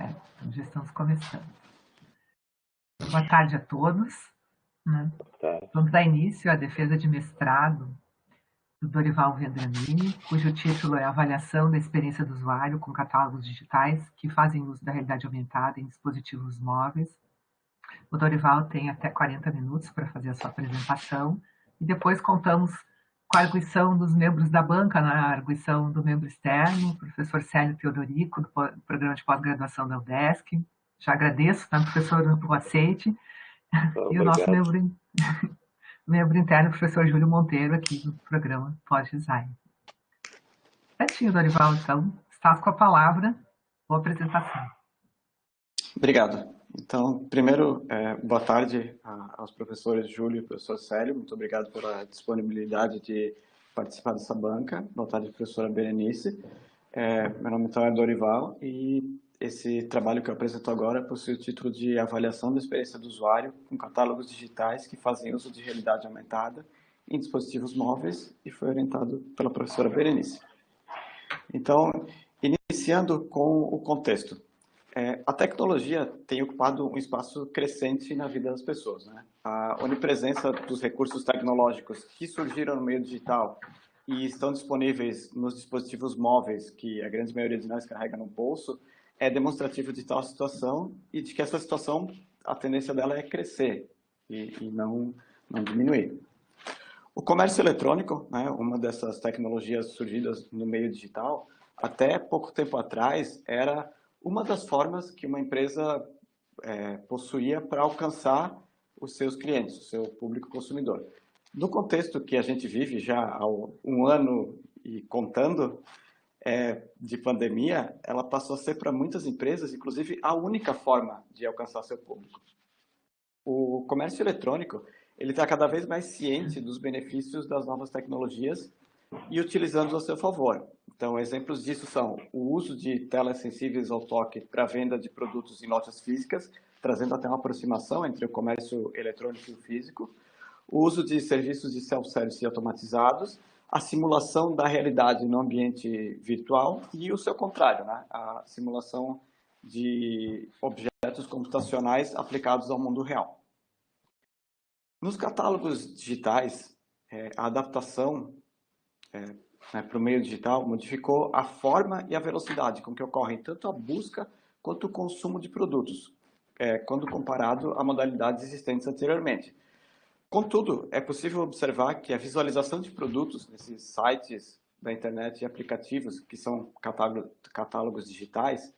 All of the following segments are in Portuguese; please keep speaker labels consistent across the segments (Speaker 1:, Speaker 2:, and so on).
Speaker 1: Certo, então já estamos começando. Boa tarde a todos. Né?
Speaker 2: Tá.
Speaker 1: Vamos dar início à defesa de mestrado do Dorival Vendramini, cujo título é Avaliação da Experiência do Usuário com Catálogos Digitais que fazem uso da realidade aumentada em dispositivos móveis. O Dorival tem até 40 minutos para fazer a sua apresentação e depois contamos com a arguição dos membros da banca, a arguição do membro externo, o professor Célio Teodorico, do Programa de Pós-Graduação da UDESC. Já agradeço, professor, o aceite. E o nosso membro interno, o professor Júlio Monteiro, aqui do programa Pós-Design. Certinho, Dorival, então, estás com a palavra. Boa apresentação.
Speaker 2: Obrigado. Então, primeiro, boa tarde aos professores Júlio e professor Célio. Muito obrigado pela disponibilidade de participar dessa banca. Boa tarde, professora Berenice. Meu nome então é Dorival e esse trabalho que eu apresento agora possui o título de Avaliação da Experiência do Usuário com Catálogos Digitais que fazem uso de realidade aumentada em dispositivos móveis e foi orientado pela professora Berenice. Então, iniciando com o contexto. A tecnologia tem ocupado um espaço crescente na vida das pessoas, né? A onipresença dos recursos tecnológicos que surgiram no meio digital e estão disponíveis nos dispositivos móveis, que a grande maioria de nós carrega no bolso, é demonstrativo de tal situação e de que essa situação, a tendência dela é crescer e não diminuir. O comércio eletrônico, né, uma dessas tecnologias surgidas no meio digital, até pouco tempo atrás era uma das formas que uma empresa possuía para alcançar os seus clientes, o seu público consumidor. No contexto que a gente vive já há um ano e contando de pandemia, ela passou a ser para muitas empresas, inclusive, a única forma de alcançar seu público. O comércio eletrônico ele está cada vez mais ciente dos benefícios das novas tecnologias e utilizando-os a seu favor. Então, exemplos disso são o uso de telas sensíveis ao toque para venda de produtos em lojas físicas, trazendo até uma aproximação entre o comércio eletrônico e o físico, o uso de serviços de self-service automatizados, a simulação da realidade no ambiente virtual e o seu contrário, né? A simulação de objetos computacionais aplicados ao mundo real. Nos catálogos digitais, a adaptação para o meio digital modificou a forma e a velocidade com que ocorrem tanto a busca quanto o consumo de produtos, quando comparado a modalidades existentes anteriormente. Contudo, é possível observar que a visualização de produtos nesses sites da internet e aplicativos, que são catálogos digitais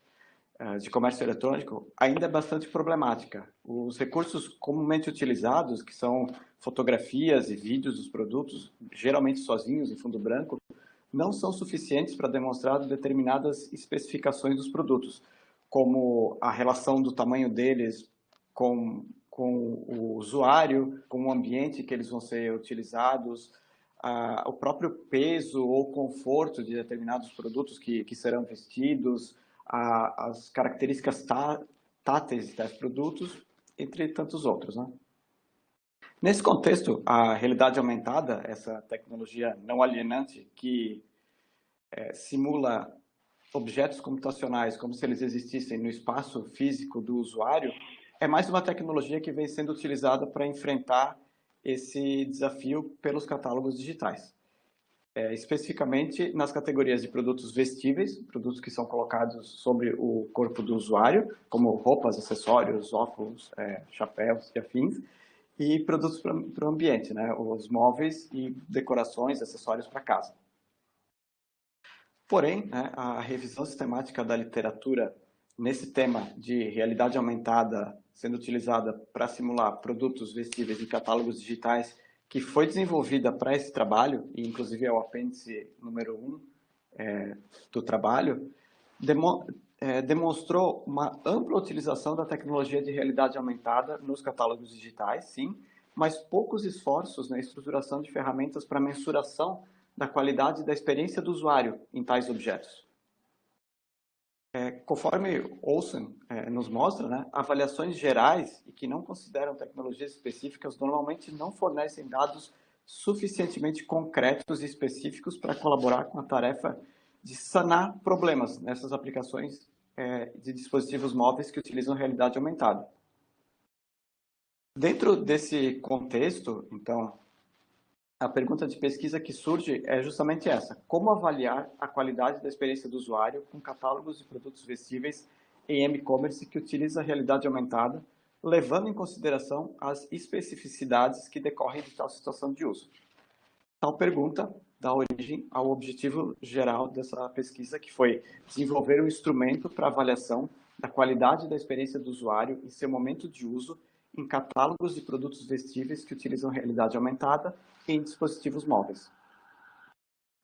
Speaker 2: de comércio eletrônico, ainda é bastante problemática. Os recursos comumente utilizados, que são fotografias e vídeos dos produtos, geralmente sozinhos em fundo branco, não são suficientes para demonstrar determinadas especificações dos produtos, como a relação do tamanho deles com o usuário, com o ambiente que eles vão ser utilizados, o próprio peso ou conforto de determinados produtos que serão vestidos, as características táteis dos produtos, entre tantos outros, né? Nesse contexto, a realidade aumentada, essa tecnologia não alienante que simula objetos computacionais como se eles existissem no espaço físico do usuário, é mais uma tecnologia que vem sendo utilizada para enfrentar esse desafio pelos catálogos digitais. Especificamente nas categorias de produtos vestíveis, produtos que são colocados sobre o corpo do usuário, como roupas, acessórios, óculos, chapéus e afins, e produtos para o ambiente, né? Os móveis e decorações, acessórios para casa. Porém, né, a revisão sistemática da literatura nesse tema de realidade aumentada sendo utilizada para simular produtos vestíveis e catálogos digitais, que foi desenvolvida para esse trabalho, e inclusive é o apêndice número 1 do trabalho, demonstrou uma ampla utilização da tecnologia de realidade aumentada nos catálogos digitais, sim, mas poucos esforços na estruturação de ferramentas para mensuração da qualidade da experiência do usuário em tais objetos. Conforme Olsen nos mostra, né, avaliações gerais e que não consideram tecnologias específicas normalmente não fornecem dados suficientemente concretos e específicos para colaborar com a tarefa de sanar problemas nessas aplicações de dispositivos móveis que utilizam realidade aumentada. Dentro desse contexto, então, a pergunta de pesquisa que surge é justamente essa: como avaliar a qualidade da experiência do usuário com catálogos de produtos vestíveis em e-commerce que utiliza a realidade aumentada, levando em consideração as especificidades que decorrem de tal situação de uso? Tal pergunta dá origem ao objetivo geral dessa pesquisa, que foi desenvolver um instrumento para avaliação da qualidade da experiência do usuário em seu momento de uso em catálogos de produtos vestíveis que utilizam realidade aumentada e em dispositivos móveis.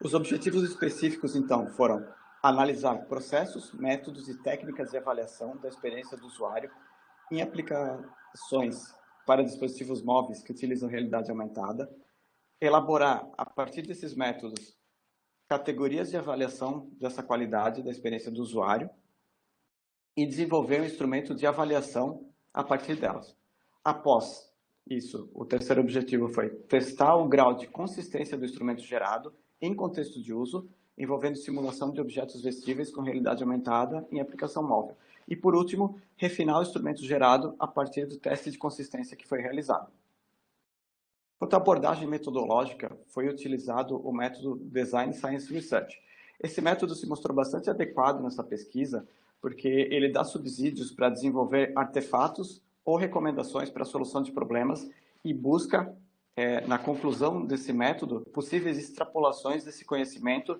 Speaker 2: Os objetivos específicos, então, foram analisar processos, métodos e técnicas de avaliação da experiência do usuário em aplicações para dispositivos móveis que utilizam realidade aumentada, elaborar, a partir desses métodos, categorias de avaliação dessa qualidade da experiência do usuário e desenvolver um instrumento de avaliação a partir delas. Após isso, o terceiro objetivo foi testar o grau de consistência do instrumento gerado em contexto de uso, envolvendo simulação de objetos vestíveis com realidade aumentada em aplicação móvel. E, por último, refinar o instrumento gerado a partir do teste de consistência que foi realizado. Quanto à abordagem metodológica, foi utilizado o método Design Science Research. Esse método se mostrou bastante adequado nessa pesquisa, porque ele dá subsídios para desenvolver artefatos ou recomendações para a solução de problemas e busca, na conclusão desse método, possíveis extrapolações desse conhecimento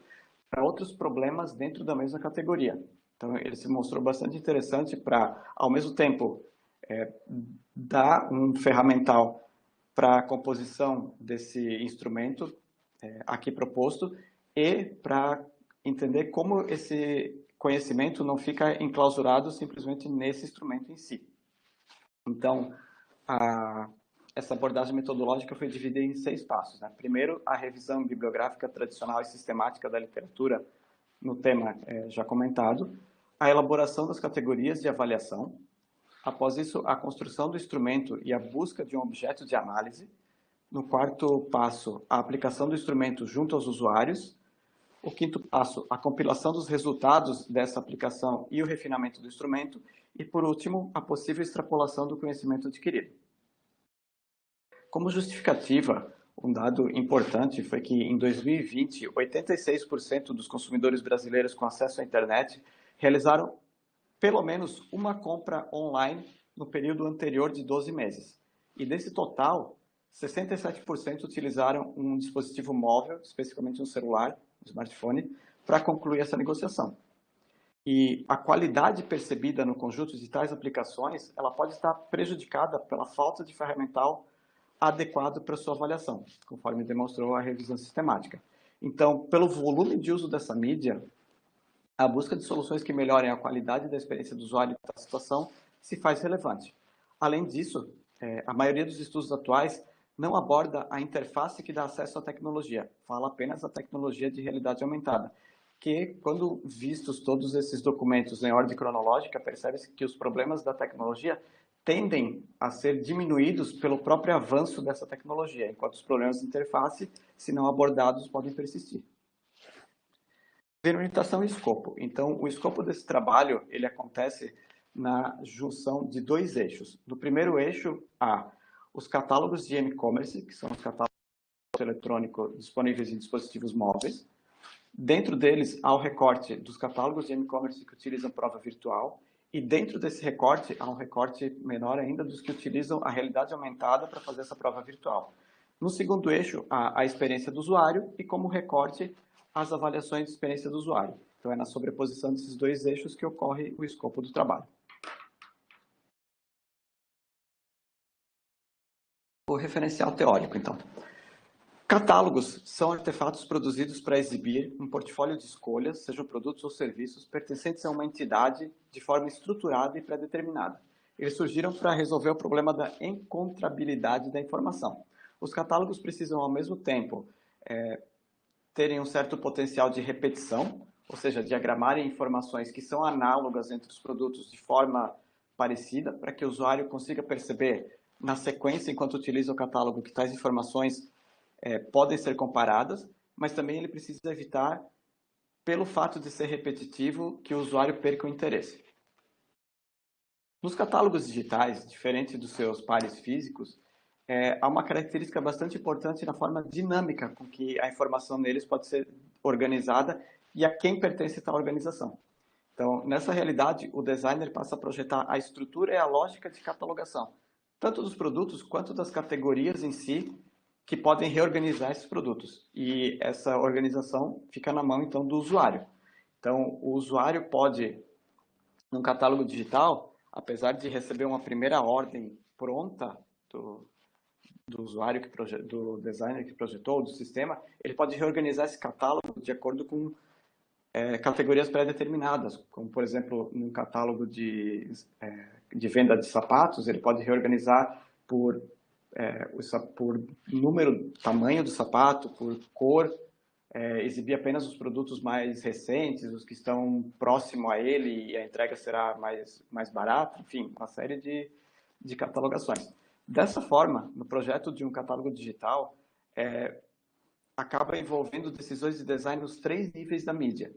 Speaker 2: para outros problemas dentro da mesma categoria. Então, ele se mostrou bastante interessante para, ao mesmo tempo, dar um ferramental para a composição desse instrumento aqui proposto e para entender como esse conhecimento não fica enclausurado simplesmente nesse instrumento em si. Então, essa abordagem metodológica foi dividida em 6 passos, né? Primeiro, a revisão bibliográfica tradicional e sistemática da literatura no tema já comentado, a elaboração das categorias de avaliação. Após isso, a construção do instrumento e a busca de um objeto de análise. No quarto passo, a aplicação do instrumento junto aos usuários. O quinto passo, a compilação dos resultados dessa aplicação e o refinamento do instrumento. E, por último, a possível extrapolação do conhecimento adquirido. Como justificativa, um dado importante foi que, em 2020, 86% dos consumidores brasileiros com acesso à internet realizaram pelo menos uma compra online no período anterior de 12 meses. E desse total, 67% utilizaram um dispositivo móvel, especificamente um celular, um smartphone, para concluir essa negociação. E a qualidade percebida no conjunto de tais aplicações, ela pode estar prejudicada pela falta de ferramental adequado para sua avaliação, conforme demonstrou a revisão sistemática. Então, pelo volume de uso dessa mídia, a busca de soluções que melhorem a qualidade da experiência do usuário da situação se faz relevante. Além disso, a maioria dos estudos atuais não aborda a interface que dá acesso à tecnologia, fala apenas da tecnologia de realidade aumentada, que, quando vistos todos esses documentos em ordem cronológica, percebe-se que os problemas da tecnologia tendem a ser diminuídos pelo próprio avanço dessa tecnologia, enquanto os problemas de interface, se não abordados, podem persistir. Orientação e escopo. Então, o escopo desse trabalho, ele acontece na junção de 2 eixos. No primeiro eixo, há os catálogos de e-commerce, que são os catálogos eletrônicos disponíveis em dispositivos móveis. Dentro deles, há o recorte dos catálogos de e-commerce que utilizam prova virtual. E dentro desse recorte, há um recorte menor ainda dos que utilizam a realidade aumentada para fazer essa prova virtual. No segundo eixo, há a experiência do usuário e, como recorte, as avaliações de experiência do usuário. Então, é na sobreposição desses 2 eixos que ocorre o escopo do trabalho. O referencial teórico, então. Catálogos são artefatos produzidos para exibir um portfólio de escolhas, sejam produtos ou serviços, pertencentes a uma entidade de forma estruturada e pré-determinada. Eles surgiram para resolver o problema da encontrabilidade da informação. Os catálogos precisam, ao mesmo tempo, terem um certo potencial de repetição, ou seja, diagramarem informações que são análogas entre os produtos de forma parecida, para que o usuário consiga perceber, na sequência, enquanto utiliza o catálogo, que tais informações podem ser comparadas, mas também ele precisa evitar, pelo fato de ser repetitivo, que o usuário perca o interesse. Nos catálogos digitais, diferente dos seus pares físicos, há uma característica bastante importante na forma dinâmica com que a informação neles pode ser organizada e a quem pertence tal organização. Então, nessa realidade, o designer passa a projetar a estrutura e a lógica de catalogação, tanto dos produtos quanto das categorias em si, que podem reorganizar esses produtos. E essa organização fica na mão, então, do usuário. Então, o usuário pode, num catálogo digital, apesar de receber uma primeira ordem pronta do usuário, do designer que projetou, do sistema, ele pode reorganizar esse catálogo de acordo com categorias pré-determinadas, como, por exemplo, no catálogo de venda de sapatos, ele pode reorganizar por número, tamanho do sapato, por cor, exibir apenas os produtos mais recentes, os que estão próximo a ele e a entrega será mais barata, enfim, uma série de catalogações. Dessa forma, no projeto de um catálogo digital, acaba envolvendo decisões de design nos 3 níveis da mídia.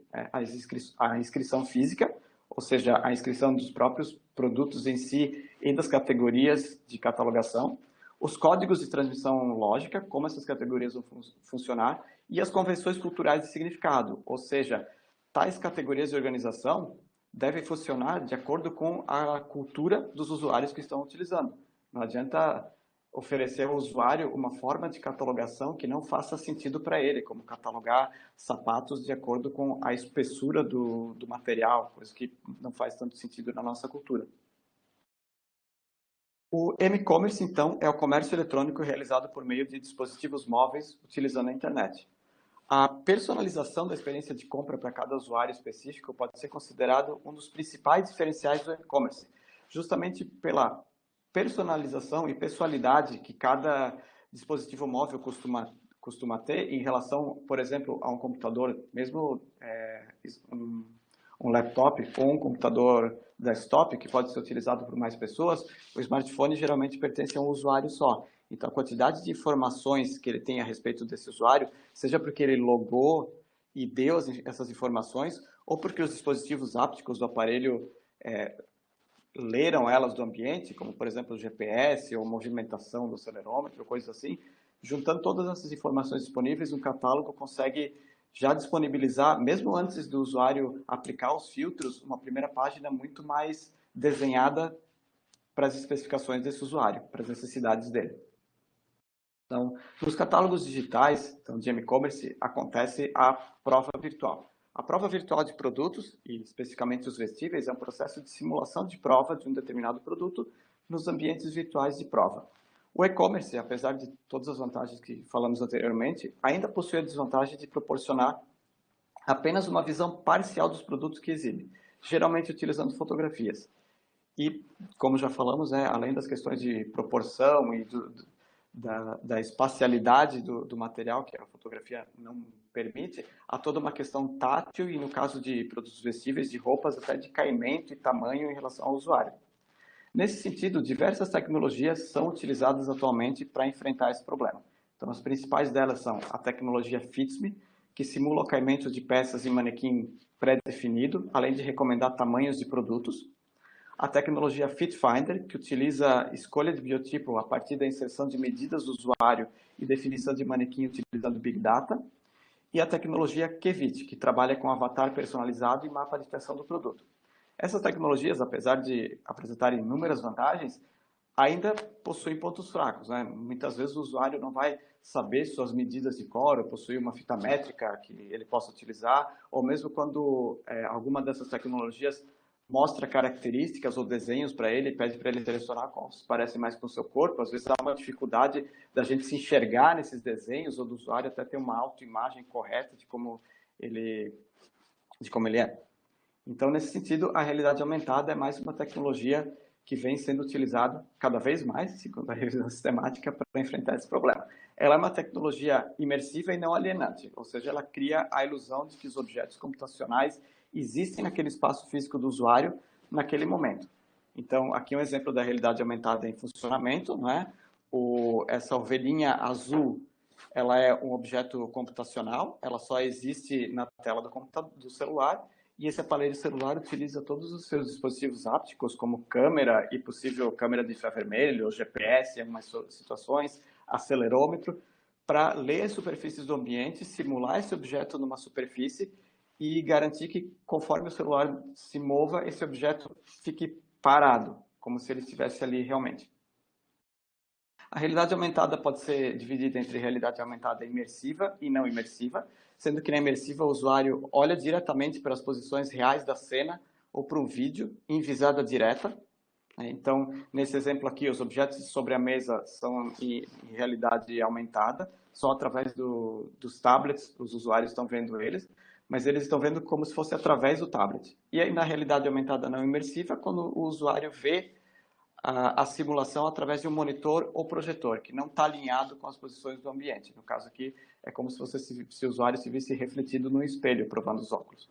Speaker 2: A inscrição física, ou seja, a inscrição dos próprios produtos em si e das categorias de catalogação, os códigos de transmissão lógica, como essas categorias vão funcionar, e as convenções culturais de significado, ou seja, tais categorias de organização devem funcionar de acordo com a cultura dos usuários que estão utilizando. Não adianta oferecer ao usuário uma forma de catalogação que não faça sentido para ele, como catalogar sapatos de acordo com a espessura do material, coisa que não faz tanto sentido na nossa cultura. O e-commerce, então, é o comércio eletrônico realizado por meio de dispositivos móveis utilizando a internet. A personalização da experiência de compra para cada usuário específico pode ser considerado um dos principais diferenciais do e-commerce, justamente pela personalização e pessoalidade que cada dispositivo móvel costuma ter em relação, por exemplo, a um computador, mesmo um laptop ou um computador desktop, que pode ser utilizado por mais pessoas, o smartphone geralmente pertence a um usuário só. Então, a quantidade de informações que ele tem a respeito desse usuário, seja porque ele logou e deu essas informações, ou porque os dispositivos ápticos do aparelho leram elas do ambiente, como, por exemplo, o GPS ou movimentação do acelerômetro, coisas assim, juntando todas essas informações disponíveis, um catálogo consegue já disponibilizar, mesmo antes do usuário aplicar os filtros, uma primeira página muito mais desenhada para as especificações desse usuário, para as necessidades dele. Então, nos catálogos digitais, então, de e-commerce, acontece a prova virtual. A prova virtual de produtos, e especificamente os vestíveis, é um processo de simulação de prova de um determinado produto nos ambientes virtuais de prova. O e-commerce, apesar de todas as vantagens que falamos anteriormente, ainda possui a desvantagem de proporcionar apenas uma visão parcial dos produtos que exibe, geralmente utilizando fotografias. E, como já falamos, além das questões de proporção e da espacialidade do material, que a fotografia não permite, há toda uma questão tátil e, no caso de produtos vestíveis, de roupas, até de caimento e tamanho em relação ao usuário. Nesse sentido, diversas tecnologias são utilizadas atualmente para enfrentar esse problema. Então, as principais delas são a tecnologia Fitsme, que simula o caimento de peças em manequim pré-definido, além de recomendar tamanhos de produtos. A tecnologia FitFinder, que utiliza escolha de biotipo a partir da inserção de medidas do usuário e definição de manequim utilizando Big Data. E a tecnologia Kevit, que trabalha com avatar personalizado e mapa de tensão do produto. Essas tecnologias, apesar de apresentarem inúmeras vantagens, ainda possuem pontos fracos. Muitas vezes o usuário não vai saber suas medidas de cor, ou possuir uma fita métrica que ele possa utilizar, ou mesmo quando alguma dessas tecnologias mostra características ou desenhos para ele, pede para ele selecionar qual se parece mais com o seu corpo. Às vezes há uma dificuldade da gente se enxergar nesses desenhos, ou do usuário até ter uma autoimagem correta de como ele é. Então, nesse sentido, a realidade aumentada é mais uma tecnologia que vem sendo utilizada cada vez mais, segundo a revisão sistemática, para enfrentar esse problema. Ela é uma tecnologia imersiva e não alienante, ou seja, ela cria a ilusão de que os objetos computacionais existem naquele espaço físico do usuário naquele momento. Então, aqui um exemplo da realidade aumentada em funcionamento, essa ovelhinha azul, ela é um objeto computacional, ela só existe na tela do celular, e esse aparelho celular utiliza todos os seus dispositivos ápticos, como câmera e possível câmera de infravermelho, GPS em algumas situações, acelerômetro, para ler as superfícies do ambiente, simular esse objeto numa superfície e garantir que, conforme o celular se mova, esse objeto fique parado, como se ele estivesse ali realmente. A realidade aumentada pode ser dividida entre realidade aumentada imersiva e não imersiva, sendo que na imersiva o usuário olha diretamente para as posições reais da cena ou para um vídeo em visada direta. Então, nesse exemplo aqui, os objetos sobre a mesa são em realidade aumentada, só através dos tablets os usuários estão vendo eles, mas eles estão vendo como se fosse através do tablet. E aí, na realidade aumentada não imersiva, quando o usuário vê a simulação através de um monitor ou projetor, que não está alinhado com as posições do ambiente. No caso aqui, é como se o usuário se visse refletido no espelho, provando os óculos.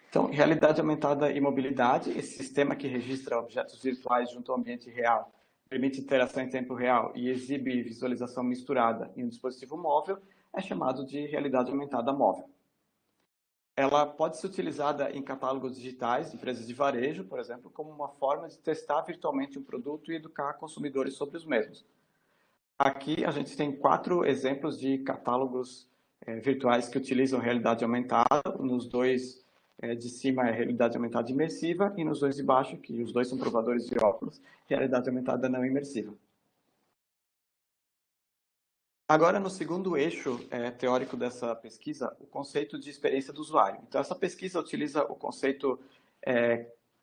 Speaker 2: Então, realidade aumentada e mobilidade, esse sistema que registra objetos virtuais junto ao ambiente real, permite interação em tempo real e exibe visualização misturada em um dispositivo móvel, é chamado de realidade aumentada móvel. Ela pode ser utilizada em catálogos digitais, empresas de varejo, por exemplo, como uma forma de testar virtualmente um produto e educar consumidores sobre os mesmos. Aqui a gente tem 4 exemplos de catálogos virtuais que utilizam realidade aumentada. Nos dois de cima é realidade aumentada imersiva e nos dois de baixo, que os dois são provadores de óculos, realidade aumentada não imersiva. Agora, no segundo eixo teórico dessa pesquisa, o conceito de experiência do usuário. Então, essa pesquisa utiliza o conceito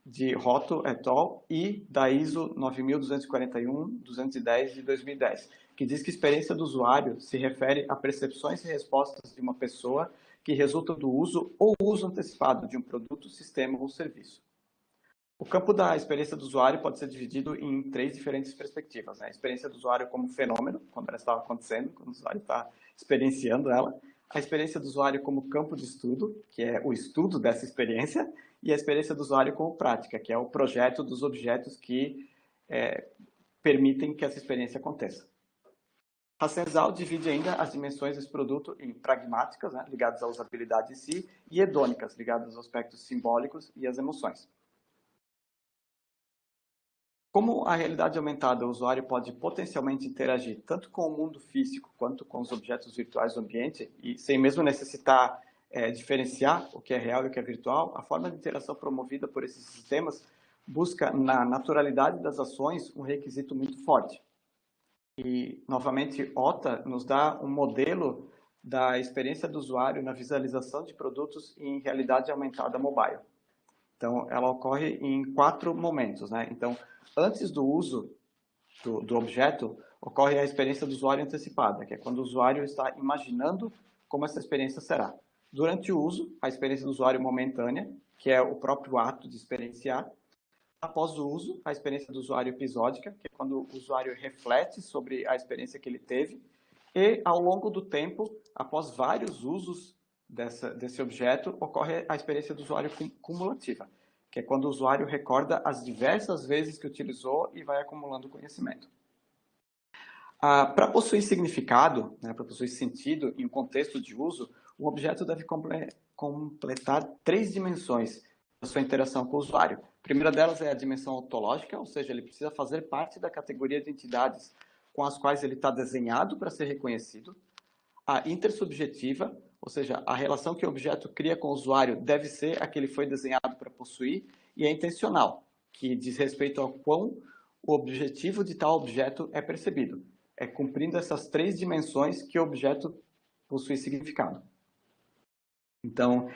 Speaker 2: de Hotto et al. E da ISO 9241-210 de 2010, que diz que experiência do usuário se refere a percepções e respostas de uma pessoa que resultam do uso ou uso antecipado de um produto, sistema ou serviço. O campo da experiência do usuário pode ser dividido em 3 diferentes perspectivas. A experiência do usuário como fenômeno, quando ela está acontecendo, quando o usuário está experienciando ela. A experiência do usuário como campo de estudo, que é o estudo dessa experiência. E a experiência do usuário como prática, que é o projeto dos objetos que permitem que essa experiência aconteça. A Senzal divide ainda as dimensões desse produto em pragmáticas, ligadas à usabilidade em si, e hedônicas, ligadas aos aspectos simbólicos e às emoções. Como a realidade aumentada, o usuário pode potencialmente interagir tanto com o mundo físico quanto com os objetos virtuais do ambiente, e sem mesmo necessitar diferenciar o que é real e o que é virtual, a forma de interação promovida por esses sistemas busca, na naturalidade das ações, um requisito muito forte. E, novamente, OTA nos dá um modelo da experiência do usuário na visualização de produtos em realidade aumentada mobile. Então, ela ocorre em 4 momentos. Então, antes do uso do objeto, ocorre a experiência do usuário antecipada, que é quando o usuário está imaginando como essa experiência será. Durante o uso, a experiência do usuário momentânea, que é o próprio ato de experienciar. Após o uso, a experiência do usuário episódica, que é quando o usuário reflete sobre a experiência que ele teve. E, ao longo do tempo, após vários usos desse objeto, ocorre a experiência do usuário cumulativa, que é quando o usuário recorda as diversas vezes que utilizou e vai acumulando conhecimento. Para possuir significado, para possuir sentido em um contexto de uso, o objeto deve completar 3 dimensões da sua interação com o usuário. A primeira delas é a dimensão ontológica, ou seja, ele precisa fazer parte da categoria de entidades com as quais ele está desenhado para ser reconhecido. A intersubjetiva, ou seja, a relação que o objeto cria com o usuário deve ser a que ele foi desenhado para possuir, e a intencional, que diz respeito ao quão o objetivo de tal objeto é percebido. É cumprindo essas 3 dimensões que o objeto possui significado. Então,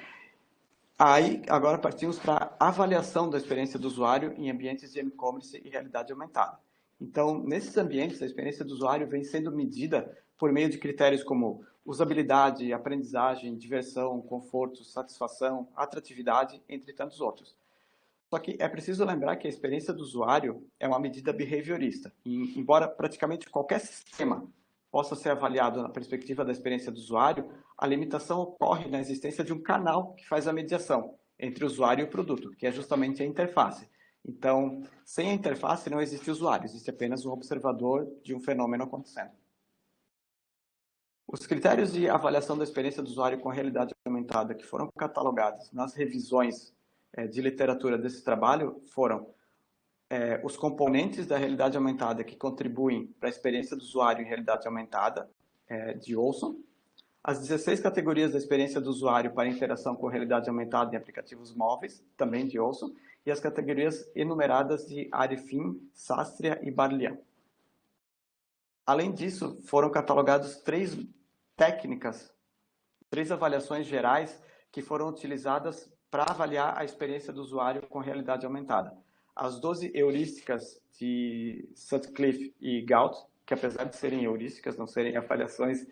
Speaker 2: aí agora partimos para a avaliação da experiência do usuário em ambientes de e-commerce e realidade aumentada. Então, nesses ambientes, a experiência do usuário vem sendo medida por meio de critérios como usabilidade, aprendizagem, diversão, conforto, satisfação, atratividade, entre tantos outros. Só que é preciso lembrar que a experiência do usuário é uma medida behaviorista. E, embora praticamente qualquer sistema possa ser avaliado na perspectiva da experiência do usuário, a limitação ocorre na existência de um canal que faz a mediação entre o usuário e o produto, que é justamente a interface. Então, sem a interface não existe usuário, existe apenas um observador de um fenômeno acontecendo. Os critérios de avaliação da experiência do usuário com realidade aumentada que foram catalogados nas revisões de literatura desse trabalho foram os componentes da realidade aumentada que contribuem para a experiência do usuário em realidade aumentada, de Olson, as 16 categorias da experiência do usuário para interação com realidade aumentada em aplicativos móveis, também de Olson, e as categorias enumeradas de Arifin, Sastria e Barlian. Além disso, foram catalogados 3 técnicas, 3 avaliações gerais que foram utilizadas para avaliar a experiência do usuário com realidade aumentada. As 12 heurísticas de Sutcliffe e Gaut, que apesar de serem heurísticas, não serem avaliações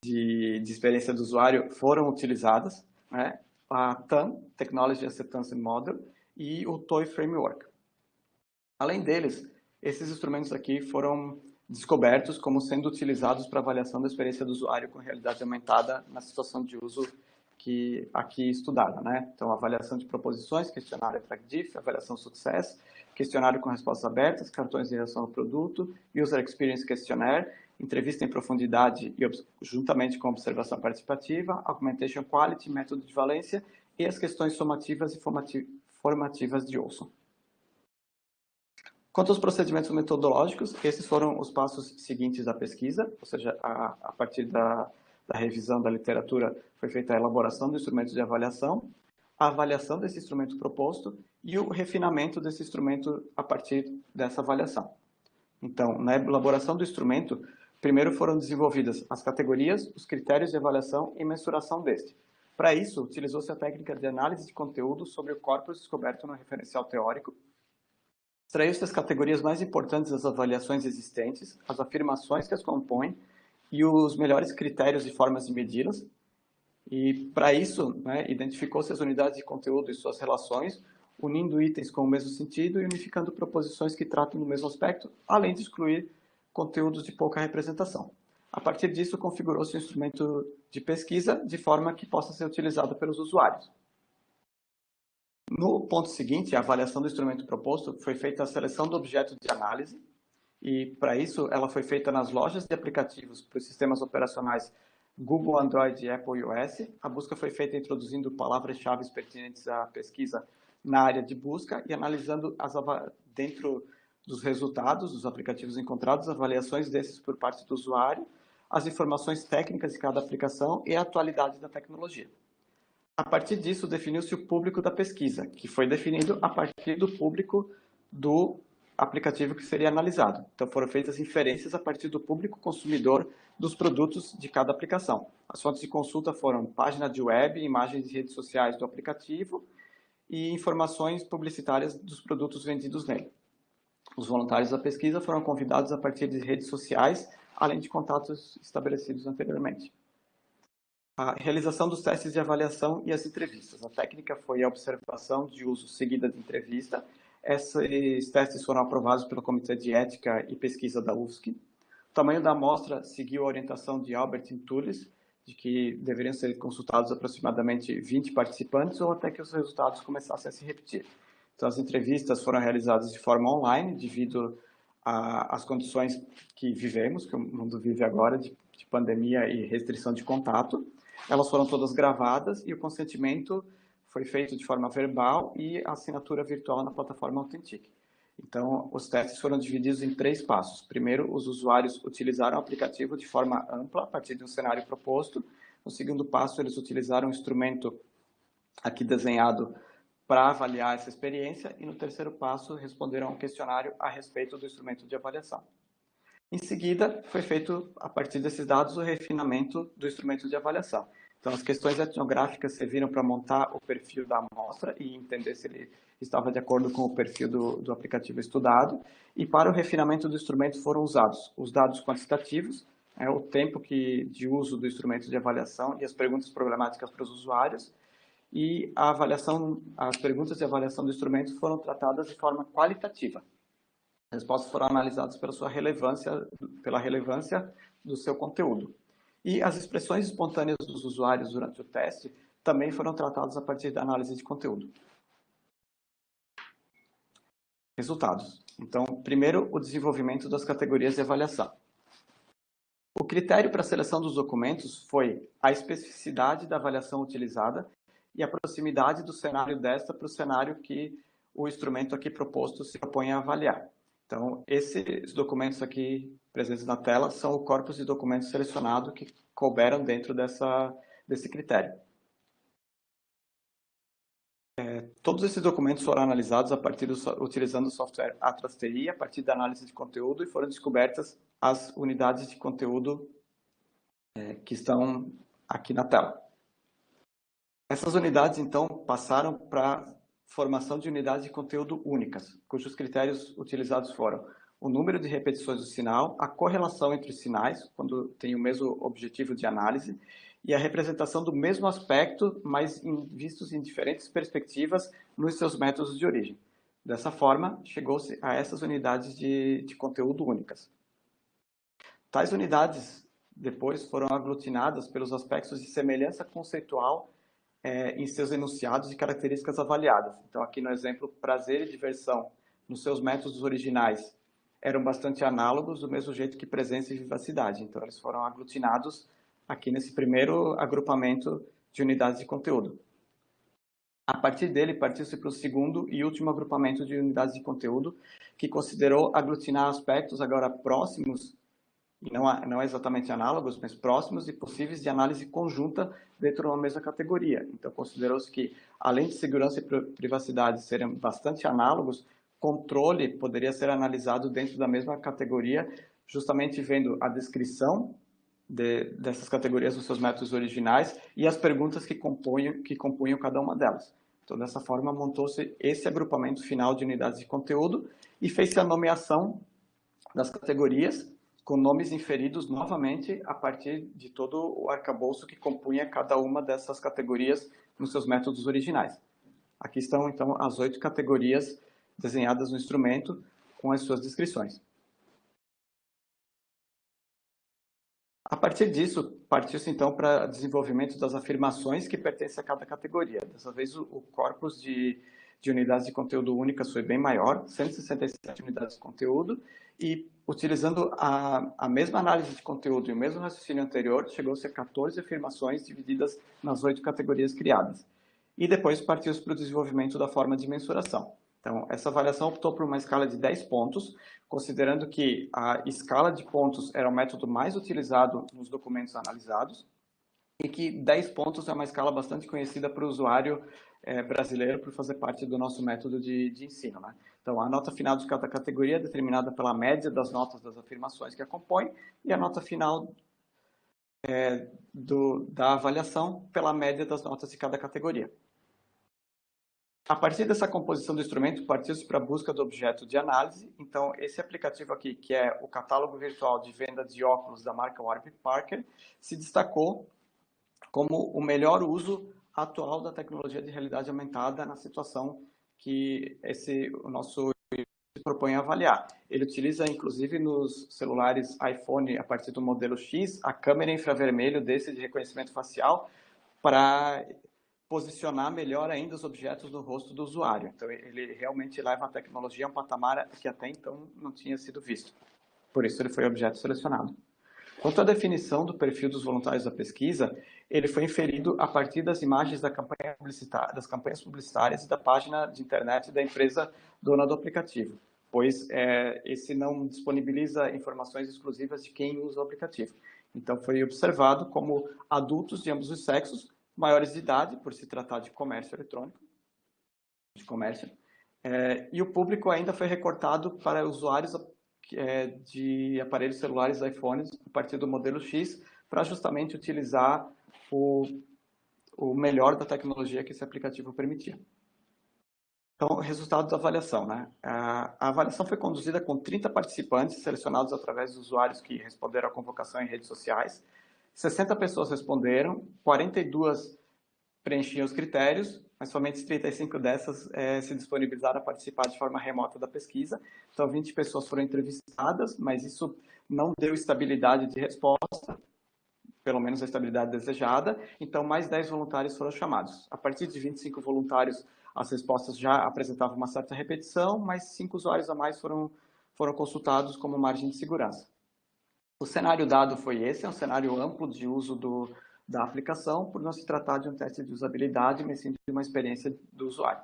Speaker 2: de experiência do usuário, foram utilizadas, né? A TAM, Technology Acceptance Model, e o TOI Framework. Além deles, esses instrumentos aqui foram descobertos como sendo utilizados para avaliação da experiência do usuário com realidade aumentada na situação de uso que aqui estudada, né? Então, avaliação de proposições, questionário Attractive, avaliação Success, questionário com respostas abertas, cartões de reação ao produto, User Experience Questionnaire, entrevista em profundidade e juntamente com observação participativa, Augmentation Quality, método de valência e as questões somativas e formativas de Olson. Quanto aos procedimentos metodológicos, esses foram os passos seguintes da pesquisa, ou seja, a partir da revisão da literatura foi feita a elaboração do instrumento de avaliação, a avaliação desse instrumento proposto e o refinamento desse instrumento a partir dessa avaliação. Então, na elaboração do instrumento, primeiro foram desenvolvidas as categorias, os critérios de avaliação e mensuração deste. Para isso, utilizou-se a técnica de análise de conteúdo sobre o corpus descoberto no referencial teórico. Extraiu-se as categorias mais importantes das avaliações existentes, as afirmações que as compõem e os melhores critérios e formas de medi-las. E, para isso, né, identificou-se as unidades de conteúdo e suas relações, unindo itens com o mesmo sentido e unificando proposições que tratam do mesmo aspecto, além de excluir conteúdos de pouca representação. A partir disso, configurou-se um instrumento de pesquisa de forma que possa ser utilizado pelos usuários. No ponto seguinte, a avaliação do instrumento proposto, foi feita a seleção do objeto de análise, e para isso ela foi feita nas lojas de aplicativos para os sistemas operacionais Google, Android e Apple iOS. A busca foi feita introduzindo palavras-chave pertinentes à pesquisa na área de busca e analisando dentro dos resultados dos aplicativos encontrados, avaliações desses por parte do usuário, as informações técnicas de cada aplicação e a atualidade da tecnologia. A partir disso, definiu-se o público da pesquisa, que foi definido a partir do público do aplicativo que seria analisado. Então, foram feitas inferências a partir do público consumidor dos produtos de cada aplicação. As fontes de consulta foram página de web, imagens de redes sociais do aplicativo e informações publicitárias dos produtos vendidos nele. Os voluntários da pesquisa foram convidados a partir de redes sociais, além de contatos estabelecidos anteriormente. A realização dos testes de avaliação e as entrevistas. A técnica foi a observação de uso seguida de entrevista. Esses testes foram aprovados pelo Comitê de Ética e Pesquisa da UFSC. O tamanho da amostra seguiu a orientação de Albert Tullis, de que deveriam ser consultados aproximadamente 20 participantes ou até que os resultados começassem a se repetir. Então, as entrevistas foram realizadas de forma online, devido às condições que vivemos, que o mundo vive agora, de pandemia e restrição de contato. Elas foram todas gravadas e o consentimento foi feito de forma verbal e a assinatura virtual na plataforma Authentic. Então, os testes foram divididos em 3 passos. Primeiro, os usuários utilizaram o aplicativo de forma ampla, a partir de um cenário proposto. No segundo passo, eles utilizaram um instrumento aqui desenhado para avaliar essa experiência. E no terceiro passo, responderam a um questionário a respeito do instrumento de avaliação. Em seguida, foi feito, a partir desses dados, o refinamento do instrumento de avaliação. Então, as questões etnográficas serviram para montar o perfil da amostra e entender se ele estava de acordo com o perfil do aplicativo estudado. E para o refinamento do instrumento foram usados os dados quantitativos, o tempo de uso do instrumento de avaliação e as perguntas problemáticas para os usuários. E as perguntas de avaliação do instrumento foram tratadas de forma qualitativa. As respostas foram analisadas pela relevância do seu conteúdo. E as expressões espontâneas dos usuários durante o teste também foram tratadas a partir da análise de conteúdo. Resultados. Então, primeiro, o desenvolvimento das categorias de avaliação. O critério para a seleção dos documentos foi a especificidade da avaliação utilizada e a proximidade do cenário desta para o cenário que o instrumento aqui proposto se propõe a avaliar. Então, esses documentos aqui presentes na tela são o corpus de documentos selecionado que couberam dentro desse critério. Todos esses documentos foram analisados utilizando o software Atlas TI, a partir da análise de conteúdo, e foram descobertas as unidades de conteúdo que estão aqui na tela. Essas unidades, então, passaram para formação de unidades de conteúdo únicas, cujos critérios utilizados foram o número de repetições do sinal, a correlação entre os sinais, quando tem o mesmo objetivo de análise, e a representação do mesmo aspecto, mas vistos em diferentes perspectivas nos seus métodos de origem. Dessa forma, chegou-se a essas unidades de conteúdo únicas. Tais unidades, depois, foram aglutinadas pelos aspectos de semelhança conceitual em seus enunciados e características avaliadas. Então, aqui no exemplo, prazer e diversão, nos seus métodos originais, eram bastante análogos, do mesmo jeito que presença e vivacidade. Então, eles foram aglutinados aqui nesse primeiro agrupamento de unidades de conteúdo. A partir dele, partiu-se para o segundo e último agrupamento de unidades de conteúdo, que considerou aglutinar aspectos agora próximos, e não exatamente análogos, mas próximos e possíveis de análise conjunta dentro de uma mesma categoria. Então, considerou-se que, além de segurança e privacidade serem bastante análogos, controle poderia ser analisado dentro da mesma categoria, justamente vendo a descrição dessas categorias nos seus métodos originais e as perguntas que compunham cada uma delas. Então, dessa forma, montou-se esse agrupamento final de unidades de conteúdo e fez-se a nomeação das categorias com nomes inferidos novamente a partir de todo o arcabouço que compunha cada uma dessas categorias nos seus métodos originais. Aqui estão, então, as 8 categorias desenhadas no instrumento com as suas descrições. A partir disso, partiu-se então para desenvolvimento das afirmações que pertencem a cada categoria. Dessa vez, o corpus de unidades de conteúdo únicas foi bem maior, 167 unidades de conteúdo, e utilizando a mesma análise de conteúdo e o mesmo raciocínio anterior, chegou-se a 14 afirmações divididas nas 8 categorias criadas. E depois partiu-se para o desenvolvimento da forma de mensuração. Então, essa avaliação optou por uma escala de 10 pontos, considerando que a escala de pontos era o método mais utilizado nos documentos analisados e que 10 pontos é uma escala bastante conhecida para o usuário brasileiro por fazer parte do nosso método de ensino, né? Então, a nota final de cada categoria é determinada pela média das notas das afirmações que a compõem e a nota final da avaliação pela média das notas de cada categoria. A partir dessa composição do instrumento, partiu-se para a busca do objeto de análise. Então, esse aplicativo aqui, que é o catálogo virtual de venda de óculos da marca Warby Parker, se destacou como o melhor uso atual da tecnologia de realidade aumentada na situação que o nosso se propõe a avaliar. Ele utiliza, inclusive, nos celulares iPhone, a partir do modelo X, a câmera infravermelho desse de reconhecimento facial para posicionar melhor ainda os objetos no rosto do usuário. Então, ele realmente leva a tecnologia a um patamar que até então não tinha sido visto. Por isso, ele foi objeto selecionado. Quanto à definição do perfil dos voluntários da pesquisa, ele foi inferido a partir das imagens das campanhas publicitárias e da página de internet da empresa dona do aplicativo, pois esse não disponibiliza informações exclusivas de quem usa o aplicativo. Então, foi observado como adultos de ambos os sexos, maiores de idade, por se tratar de comércio eletrônico, e o público ainda foi recortado para usuários de aparelhos celulares iPhones a partir do modelo X, para justamente utilizar o melhor da tecnologia que esse aplicativo permitia. Então, resultado da avaliação, né? A avaliação foi conduzida com 30 participantes, selecionados através dos usuários que responderam à convocação em redes sociais. 60 pessoas responderam, 42 preenchiam os critérios, mas somente 35 dessas se disponibilizaram a participar de forma remota da pesquisa. Então, 20 pessoas foram entrevistadas, mas isso não deu estabilidade de resposta, pelo menos a estabilidade desejada. Então, mais 10 voluntários foram chamados. A partir de 25 voluntários, as respostas já apresentavam uma certa repetição, mas 5 usuários a mais foram consultados como margem de segurança. O cenário dado foi esse, é um cenário amplo de uso da aplicação, por não se tratar de um teste de usabilidade, mas sim de uma experiência do usuário.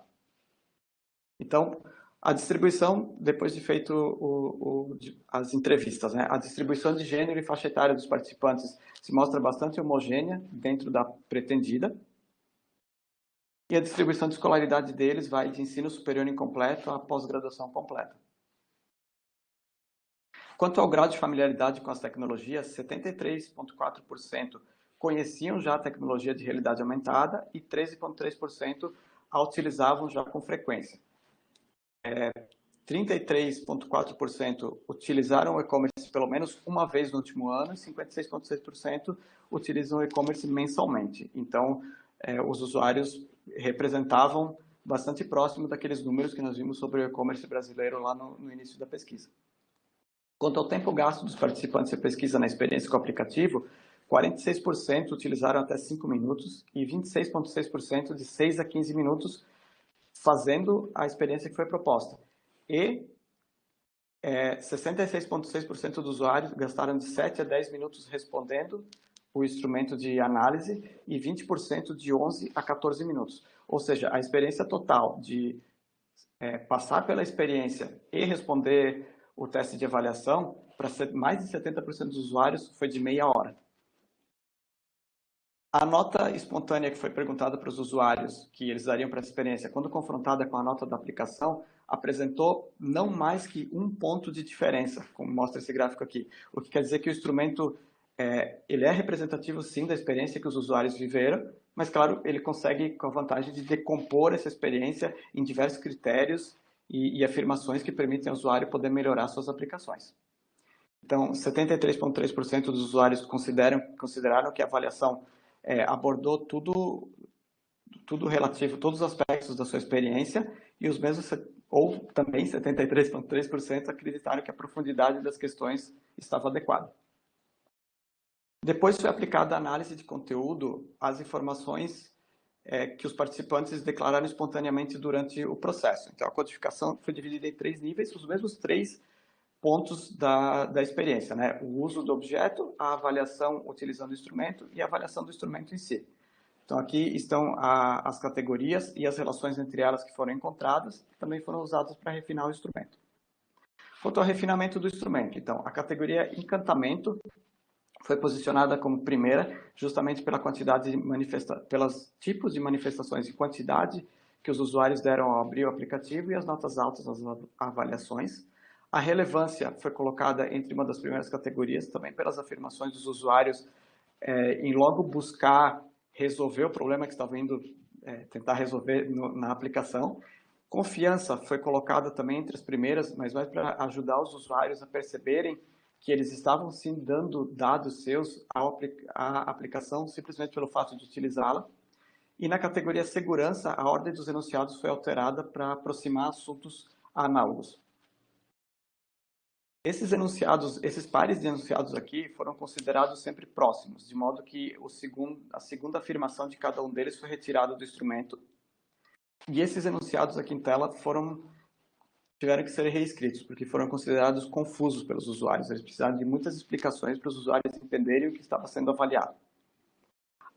Speaker 2: Então, a distribuição, depois de feito as entrevistas, né? A distribuição de gênero e faixa etária dos participantes se mostra bastante homogênea dentro da pretendida. E a distribuição de escolaridade deles vai de ensino superior incompleto a pós-graduação completa. Quanto ao grau de familiaridade com as tecnologias, 73,4% conheciam já a tecnologia de realidade aumentada e 13,3% a utilizavam já com frequência. 33,4% utilizaram o e-commerce pelo menos uma vez no último ano e 56,6% utilizam o e-commerce mensalmente. Então, os usuários representavam bastante próximo daqueles números que nós vimos sobre o e-commerce brasileiro lá no início da pesquisa. Quanto ao tempo gasto dos participantes da pesquisa na experiência com o aplicativo, 46% utilizaram até 5 minutos e 26,6% de 6 a 15 minutos fazendo a experiência que foi proposta. E 66,6% dos usuários gastaram de 7 a 10 minutos respondendo o instrumento de análise e 20% de 11 a 14 minutos. Ou seja, a experiência total de passar pela experiência e responder o teste de avaliação, para mais de 70% dos usuários, foi de meia hora. A nota espontânea que foi perguntada para os usuários que eles dariam para essa experiência, quando confrontada com a nota da aplicação, apresentou não mais que 1 ponto de diferença, como mostra esse gráfico aqui. O que quer dizer que o instrumento ele é representativo, sim, da experiência que os usuários viveram, mas, claro, ele consegue com a vantagem de decompor essa experiência em diversos critérios e afirmações que permitem ao usuário poder melhorar suas aplicações. Então, 73,3% dos usuários consideraram que a avaliação abordou tudo relativo, todos os aspectos da sua experiência, e os mesmos, ou também 73,3% acreditaram que a profundidade das questões estava adequada. Depois foi aplicada a análise de conteúdo às informações que os participantes declararam espontaneamente durante o processo. Então, a codificação foi dividida em 3 níveis, os mesmos 3 pontos da experiência, né? O uso do objeto, a avaliação utilizando o instrumento e a avaliação do instrumento em si. Então, aqui estão as categorias e as relações entre elas que foram encontradas, que também foram usadas para refinar o instrumento. Quanto ao refinamento do instrumento, então, a categoria encantamento foi posicionada como primeira, justamente pela quantidade de pelos tipos de manifestações e quantidade que os usuários deram ao abrir o aplicativo e as notas altas nas avaliações. A relevância foi colocada entre uma das primeiras categorias, também pelas afirmações dos usuários em logo buscar resolver o problema que estavam indo tentar resolver na aplicação. Confiança foi colocada também entre as primeiras, mas mais para ajudar os usuários a perceberem que eles estavam sim dando dados seus à aplicação simplesmente pelo fato de utilizá-la. E na categoria segurança, a ordem dos enunciados foi alterada para aproximar assuntos análogos. Esses enunciados, esses pares de enunciados aqui foram considerados sempre próximos, de modo que a segunda afirmação de cada um deles foi retirada do instrumento. E esses enunciados aqui em tela tiveram que ser reescritos, porque foram considerados confusos pelos usuários. Eles precisaram de muitas explicações para os usuários entenderem o que estava sendo avaliado.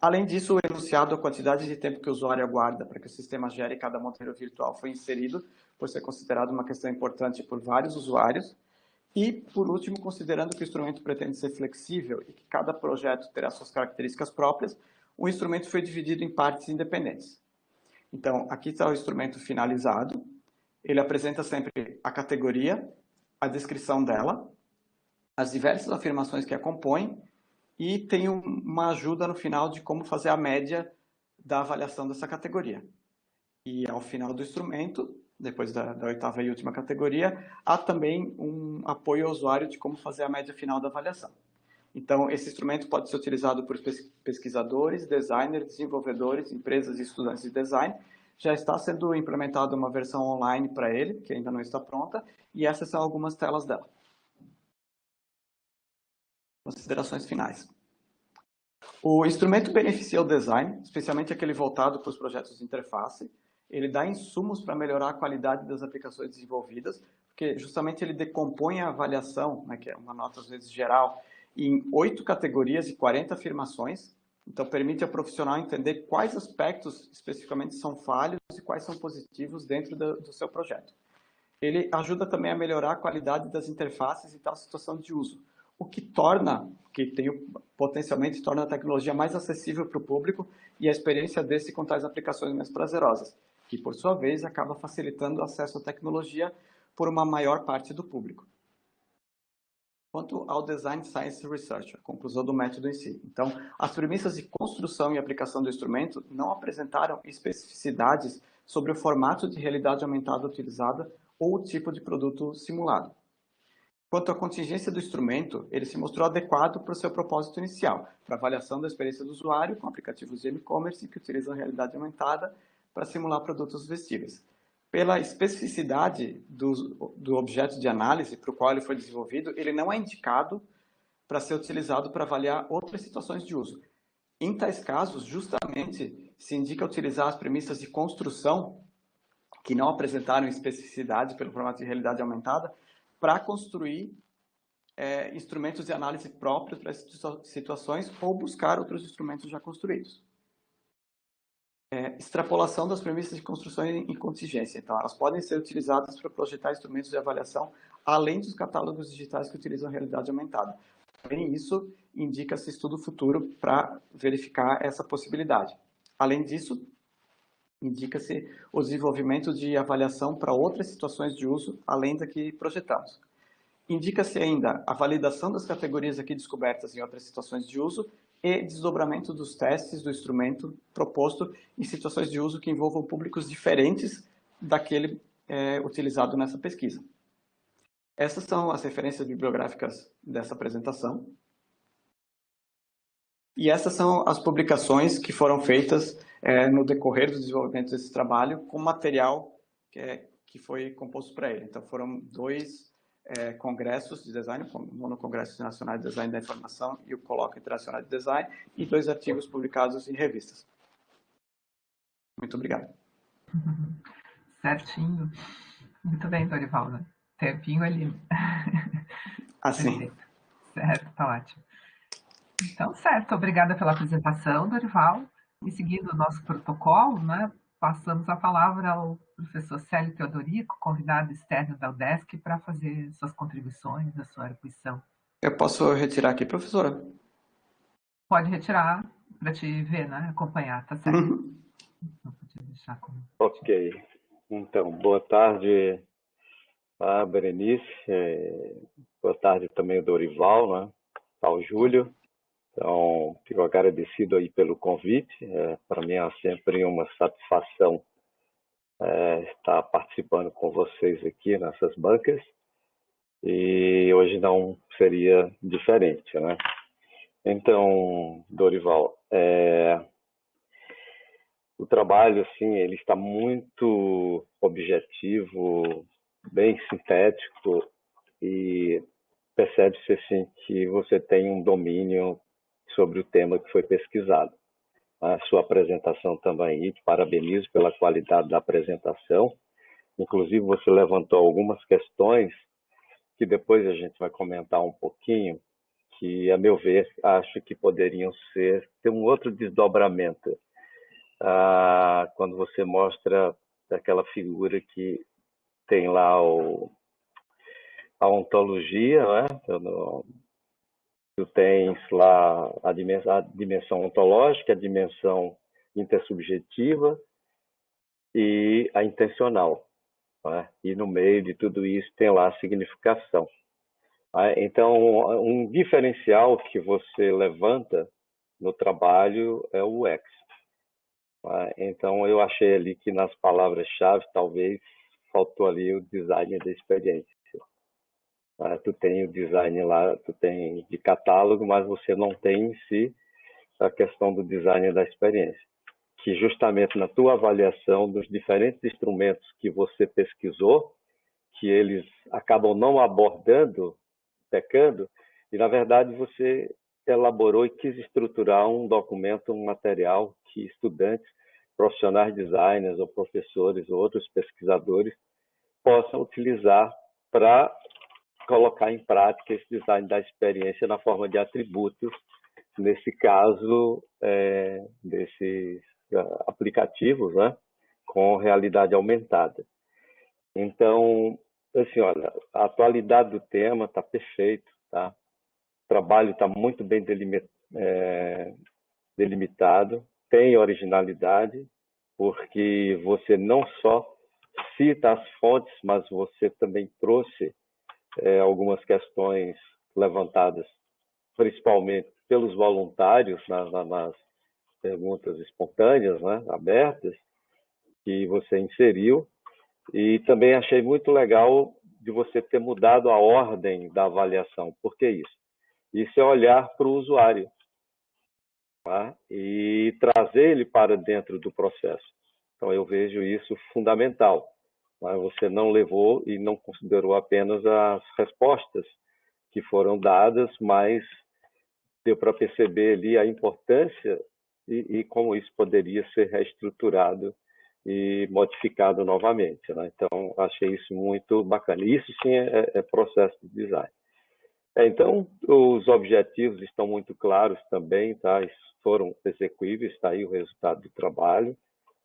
Speaker 2: Além disso, o enunciado, a quantidade de tempo que o usuário aguarda para que o sistema gere cada monteiro virtual foi inserido, por ser considerado uma questão importante por vários usuários. E, por último, considerando que o instrumento pretende ser flexível e que cada projeto terá suas características próprias, o instrumento foi dividido em partes independentes. Então, aqui está o instrumento finalizado. Ele apresenta sempre a categoria, a descrição dela, as diversas afirmações que a compõem e tem uma ajuda no final de como fazer a média da avaliação dessa categoria. E ao final do instrumento, depois da 8ª e última categoria, há também um apoio ao usuário de como fazer a média final da avaliação. Então, esse instrumento pode ser utilizado por pesquisadores, designers, desenvolvedores, empresas e estudantes de design. Já está sendo implementada uma versão online para ele, que ainda não está pronta, e essas são algumas telas dela. Considerações finais. O instrumento beneficia o design, especialmente aquele voltado para os projetos de interface. Ele dá insumos para melhorar a qualidade das aplicações desenvolvidas, porque justamente ele decompõe a avaliação, né, que é uma nota às vezes geral, em 8 categorias e 40 afirmações. Então, permite ao profissional entender quais aspectos especificamente são falhos e quais são positivos dentro do seu projeto. Ele ajuda também a melhorar a qualidade das interfaces e tal situação de uso, o que potencialmente torna a tecnologia mais acessível para o público e a experiência desse com tais aplicações mais prazerosas, que, por sua vez, acaba facilitando o acesso à tecnologia por uma maior parte do público. Quanto ao Design Science Research, a conclusão do método em si. Então, as premissas de construção e aplicação do instrumento não apresentaram especificidades sobre o formato de realidade aumentada utilizada ou o tipo de produto simulado. Quanto à contingência do instrumento, ele se mostrou adequado para o seu propósito inicial, para avaliação da experiência do usuário com aplicativos de e-commerce que utilizam realidade aumentada para simular produtos vestíveis. Pela especificidade do objeto de análise para o qual ele foi desenvolvido, ele não é indicado para ser utilizado para avaliar outras situações de uso. Em tais casos, justamente, se indica utilizar as premissas de construção, que não apresentaram especificidade pelo formato de realidade aumentada, para construir instrumentos de análise próprios para essas situações ou buscar outros instrumentos já construídos. Extrapolação das premissas de construção e contingência. Então, elas podem ser utilizadas para projetar instrumentos de avaliação além dos catálogos digitais que utilizam realidade aumentada. Também isso indica-se estudo futuro para verificar essa possibilidade. Além disso, indica-se o desenvolvimento de avaliação para outras situações de uso além da que projetamos. Indica-se ainda a validação das categorias aqui descobertas em outras situações de uso e desdobramento dos testes do instrumento proposto em situações de uso que envolvam públicos diferentes daquele utilizado nessa pesquisa. Essas são as referências bibliográficas dessa apresentação. E essas são as publicações que foram feitas no decorrer do desenvolvimento desse trabalho com material que foi composto para ele. Então, foram 2 congressos de design, o Monocongresso Internacional de Design da Informação e o Colóquio Internacional de Design, e 2 artigos publicados em revistas. Muito obrigado.
Speaker 1: Certinho. Muito bem, Dorival, né? Tempinho ali.
Speaker 2: Assim.
Speaker 1: Certo, tá ótimo. Então, certo. Obrigada pela apresentação, Dorival. E seguindo o nosso protocolo, né, passamos a palavra ao professor Célio Teodorico, convidado externo da UDESC, para fazer suas contribuições, a sua arguição.
Speaker 2: Eu posso retirar aqui, professora?
Speaker 1: Pode retirar, para te ver, né, acompanhar, tá certo? Não podia deixar como...
Speaker 3: Ok. Então, boa tarde a Berenice, boa tarde também ao Dorival, né, ao Júlio. Então, fico agradecido aí pelo convite. Para mim é sempre uma satisfação estar participando com vocês aqui nessas bancas. E hoje não seria diferente, né? Então, Dorival, o trabalho, assim, ele está muito objetivo, bem sintético e percebe-se, assim, que você tem um domínio sobre o tema que foi pesquisado. A sua apresentação também, te parabenizo pela qualidade da apresentação. Inclusive, você levantou algumas questões que depois a gente vai comentar um pouquinho, que, a meu ver, acho que poderiam ter um outro desdobramento. Quando você mostra aquela figura que tem lá a ontologia, né? Tu tens lá a dimensão ontológica, a dimensão intersubjetiva e a intencional, né? E no meio de tudo isso tem lá a significação. Então, um diferencial que você levanta no trabalho é o UX. Então, eu achei ali que nas palavras-chave talvez faltou ali o design da experiência. Tu tem o design lá, tu tem de catálogo, mas você não tem em si a questão do design da experiência, que justamente na tua avaliação dos diferentes instrumentos que você pesquisou, que eles acabam não abordando, pecando, e na verdade você elaborou e quis estruturar um documento, um material que estudantes, profissionais designers ou professores ou outros pesquisadores possam utilizar para colocar em prática esse design da experiência na forma de atributos, nesse caso, desses aplicativos, né, com realidade aumentada. Então, assim, olha, a atualidade do tema está perfeito, tá? O trabalho está muito bem delimitado, tem originalidade, porque você não só cita as fontes, mas você também trouxe algumas questões levantadas, principalmente pelos voluntários, nas perguntas espontâneas, né, abertas, que você inseriu. E também achei muito legal de você ter mudado a ordem da avaliação. Por que isso? Isso é olhar para o usuário, tá? E trazer ele para dentro do processo. Então, eu vejo isso fundamental. Tá? Você não levou e não considerou apenas as respostas que foram dadas, mas deu para perceber ali a importância e como isso poderia ser reestruturado e modificado novamente, né? Então, achei isso muito bacana. Isso sim é processo de design. Então, os objetivos estão muito claros também, tá? Foram execuíveis, está aí o resultado do trabalho.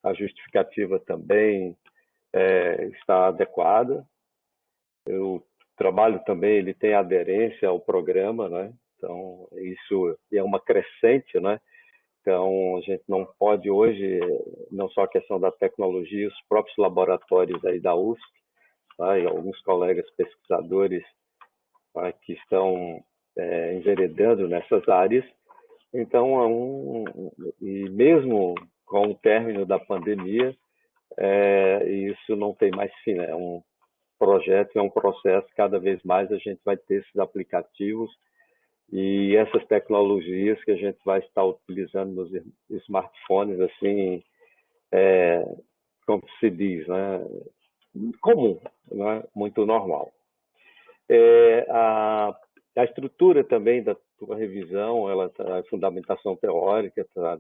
Speaker 3: A justificativa também está adequada. O trabalho também ele tem aderência ao programa, né? Então, isso é uma crescente, né? Então, a gente não pode hoje, não só a questão da tecnologia, os próprios laboratórios aí da USP, tá? E alguns colegas pesquisadores, tá? Que estão enveredando nessas áreas. Então, e mesmo com o término da pandemia, isso não tem mais fim, né? É um projeto, é um processo, cada vez mais a gente vai ter esses aplicativos e essas tecnologias que a gente vai estar utilizando nos smartphones, assim, como se diz, né? Comum, né? Muito normal. A estrutura também da tua revisão, ela tá, a fundamentação teórica está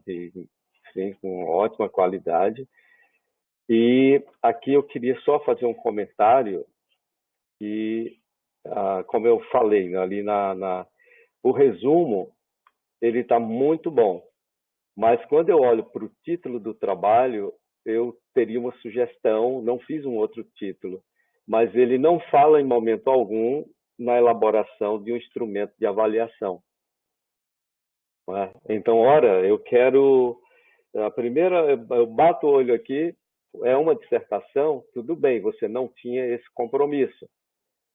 Speaker 3: com ótima qualidade. E aqui eu queria só fazer um comentário que, como eu falei, né, ali o resumo, ele está muito bom. Mas quando eu olho para o título do trabalho, eu teria uma sugestão, não fiz um outro título, mas ele não fala em momento algum na elaboração de um instrumento de avaliação. Né? Então, ora, eu quero... A primeira, eu bato o olho aqui, é uma dissertação, tudo bem, você não tinha esse compromisso,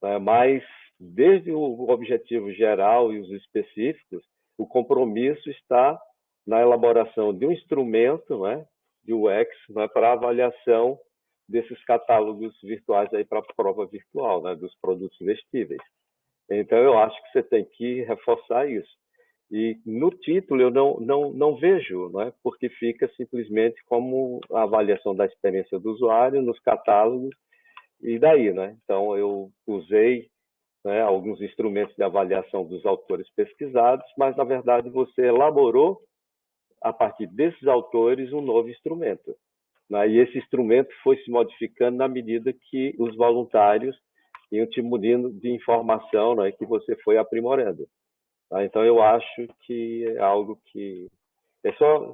Speaker 3: né? Mas desde o objetivo geral e os específicos, o compromisso está na elaboração de um instrumento, né, de UX, né, para avaliação desses catálogos virtuais aí para a prova virtual, né, dos produtos vestíveis. Então, eu acho que você tem que reforçar isso. E no título eu não vejo, né, porque fica simplesmente como a avaliação da experiência do usuário nos catálogos e daí, né? Então, eu usei, né, alguns instrumentos de avaliação dos autores pesquisados, mas, na verdade, você elaborou, a partir desses autores, um novo instrumento. Né? E esse instrumento foi se modificando na medida que os voluntários iam te munindo de informação, né, que você foi aprimorando. Tá? Então, eu acho que é algo que...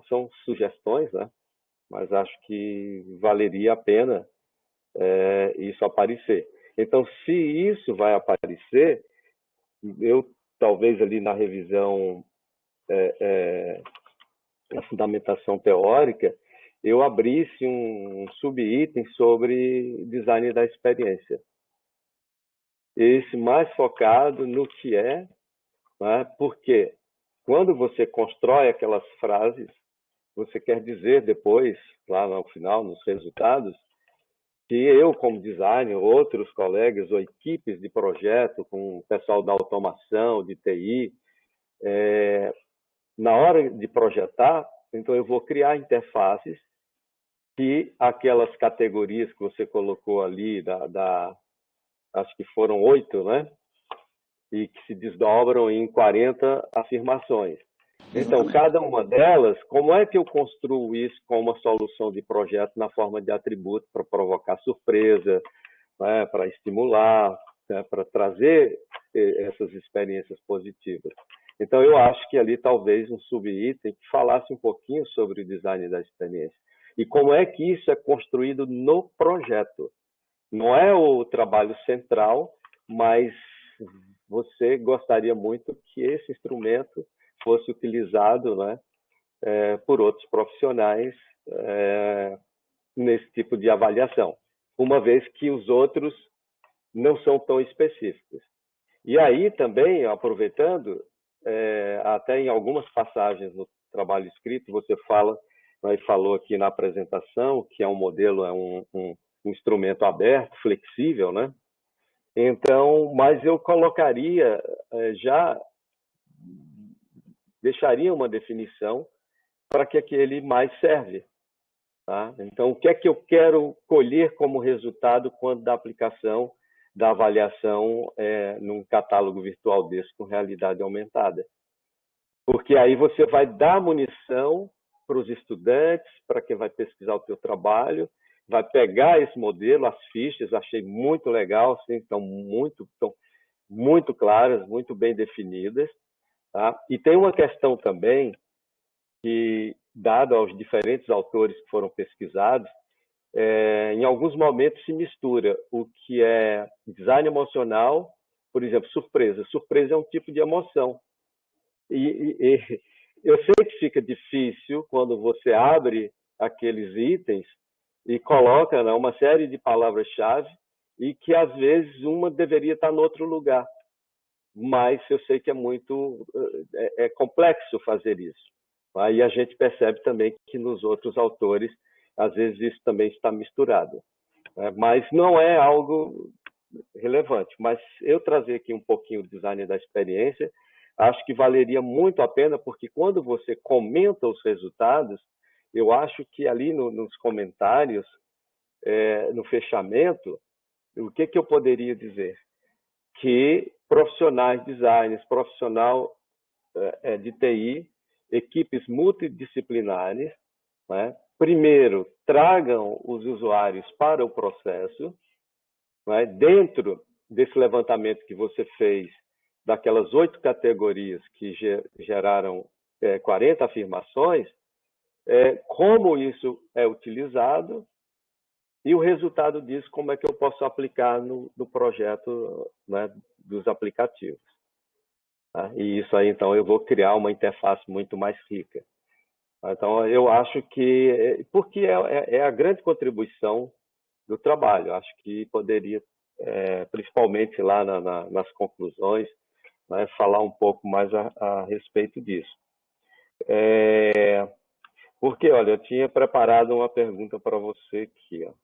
Speaker 3: são sugestões, né? Mas acho que valeria a pena isso aparecer. Então, se isso vai aparecer, eu talvez ali na revisão da fundamentação teórica, eu abrisse um subitem sobre design da experiência. Esse mais focado no que é, né? Porque quando você constrói aquelas frases, você quer dizer depois, lá no final, nos resultados, que eu, como designer, outros colegas ou equipes de projeto, com o pessoal da automação, de TI, na hora de projetar, então eu vou criar interfaces que aquelas categorias que você colocou ali, acho que foram 8, né? E que se desdobram em 40 afirmações. Então, cada uma delas, como é que eu construo isso com uma solução de projeto na forma de atributo para provocar surpresa, né, para estimular, né, para trazer essas experiências positivas. Então, eu acho que ali talvez um subitem que falasse um pouquinho sobre o design da experiência e como é que isso é construído no projeto. Não é o trabalho central, mas você gostaria muito que esse instrumento fosse utilizado, né, por outros profissionais nesse tipo de avaliação, uma vez que os outros não são tão específicos. E aí também, aproveitando, até em algumas passagens no trabalho escrito, você fala, né, falou aqui na apresentação, que é um modelo, é um instrumento aberto, flexível, né? Então, mas eu colocaria, já deixaria uma definição para que ele mais serve. Tá? Então, o que é que eu quero colher como resultado quando da aplicação da avaliação num catálogo virtual desse com realidade aumentada? Porque aí você vai dar munição para os estudantes, para quem vai pesquisar o teu trabalho, vai pegar esse modelo, as fichas, achei muito legal, assim, estão muito claras, muito bem definidas. Tá? E tem uma questão também que, dado aos diferentes autores que foram pesquisados, em alguns momentos se mistura o que é design emocional, por exemplo, surpresa. Surpresa é um tipo de emoção. E eu sei que fica difícil quando você abre aqueles itens e coloca, né, uma série de palavras-chave e que, às vezes, uma deveria estar em outro lugar. Mas eu sei que é complexo fazer isso. Aí a gente percebe também que nos outros autores, às vezes, isso também está misturado. Mas não é algo relevante. Mas eu trazer aqui um pouquinho o design da experiência, acho que valeria muito a pena, porque quando você comenta os resultados, eu acho que ali nos comentários, no fechamento, o que eu poderia dizer? Que profissionais designers, profissional de TI, equipes multidisciplinares, né, primeiro tragam os usuários para o processo, né, dentro desse levantamento que você fez, daquelas 8 categorias que geraram 40 afirmações, como isso é utilizado e o resultado disso, como é que eu posso aplicar no projeto, né, dos aplicativos. Tá? E isso aí, então, eu vou criar uma interface muito mais rica. Então, eu acho que, porque é a grande contribuição do trabalho, acho que poderia, principalmente lá nas conclusões, né, falar um pouco mais a respeito disso. Porque, olha, eu tinha preparado uma pergunta para você aqui. Ó.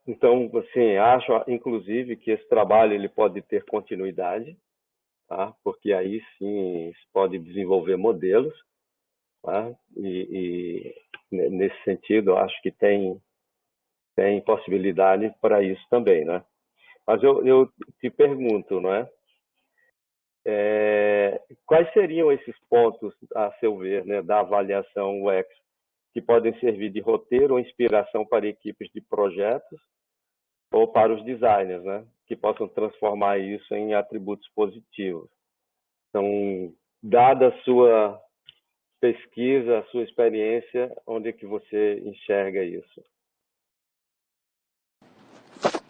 Speaker 3: Então, assim, acho, inclusive, que esse trabalho ele pode ter continuidade, tá? Porque aí sim se pode desenvolver modelos, tá? E nesse sentido, eu acho que tem possibilidade para isso também, né? Mas eu te pergunto, não é? Quais seriam esses pontos, a seu ver, né, da avaliação UX, que podem servir de roteiro ou inspiração para equipes de projetos ou para os designers, né, que possam transformar isso em atributos positivos? Então, dada a sua pesquisa, a sua experiência, onde é que você enxerga isso?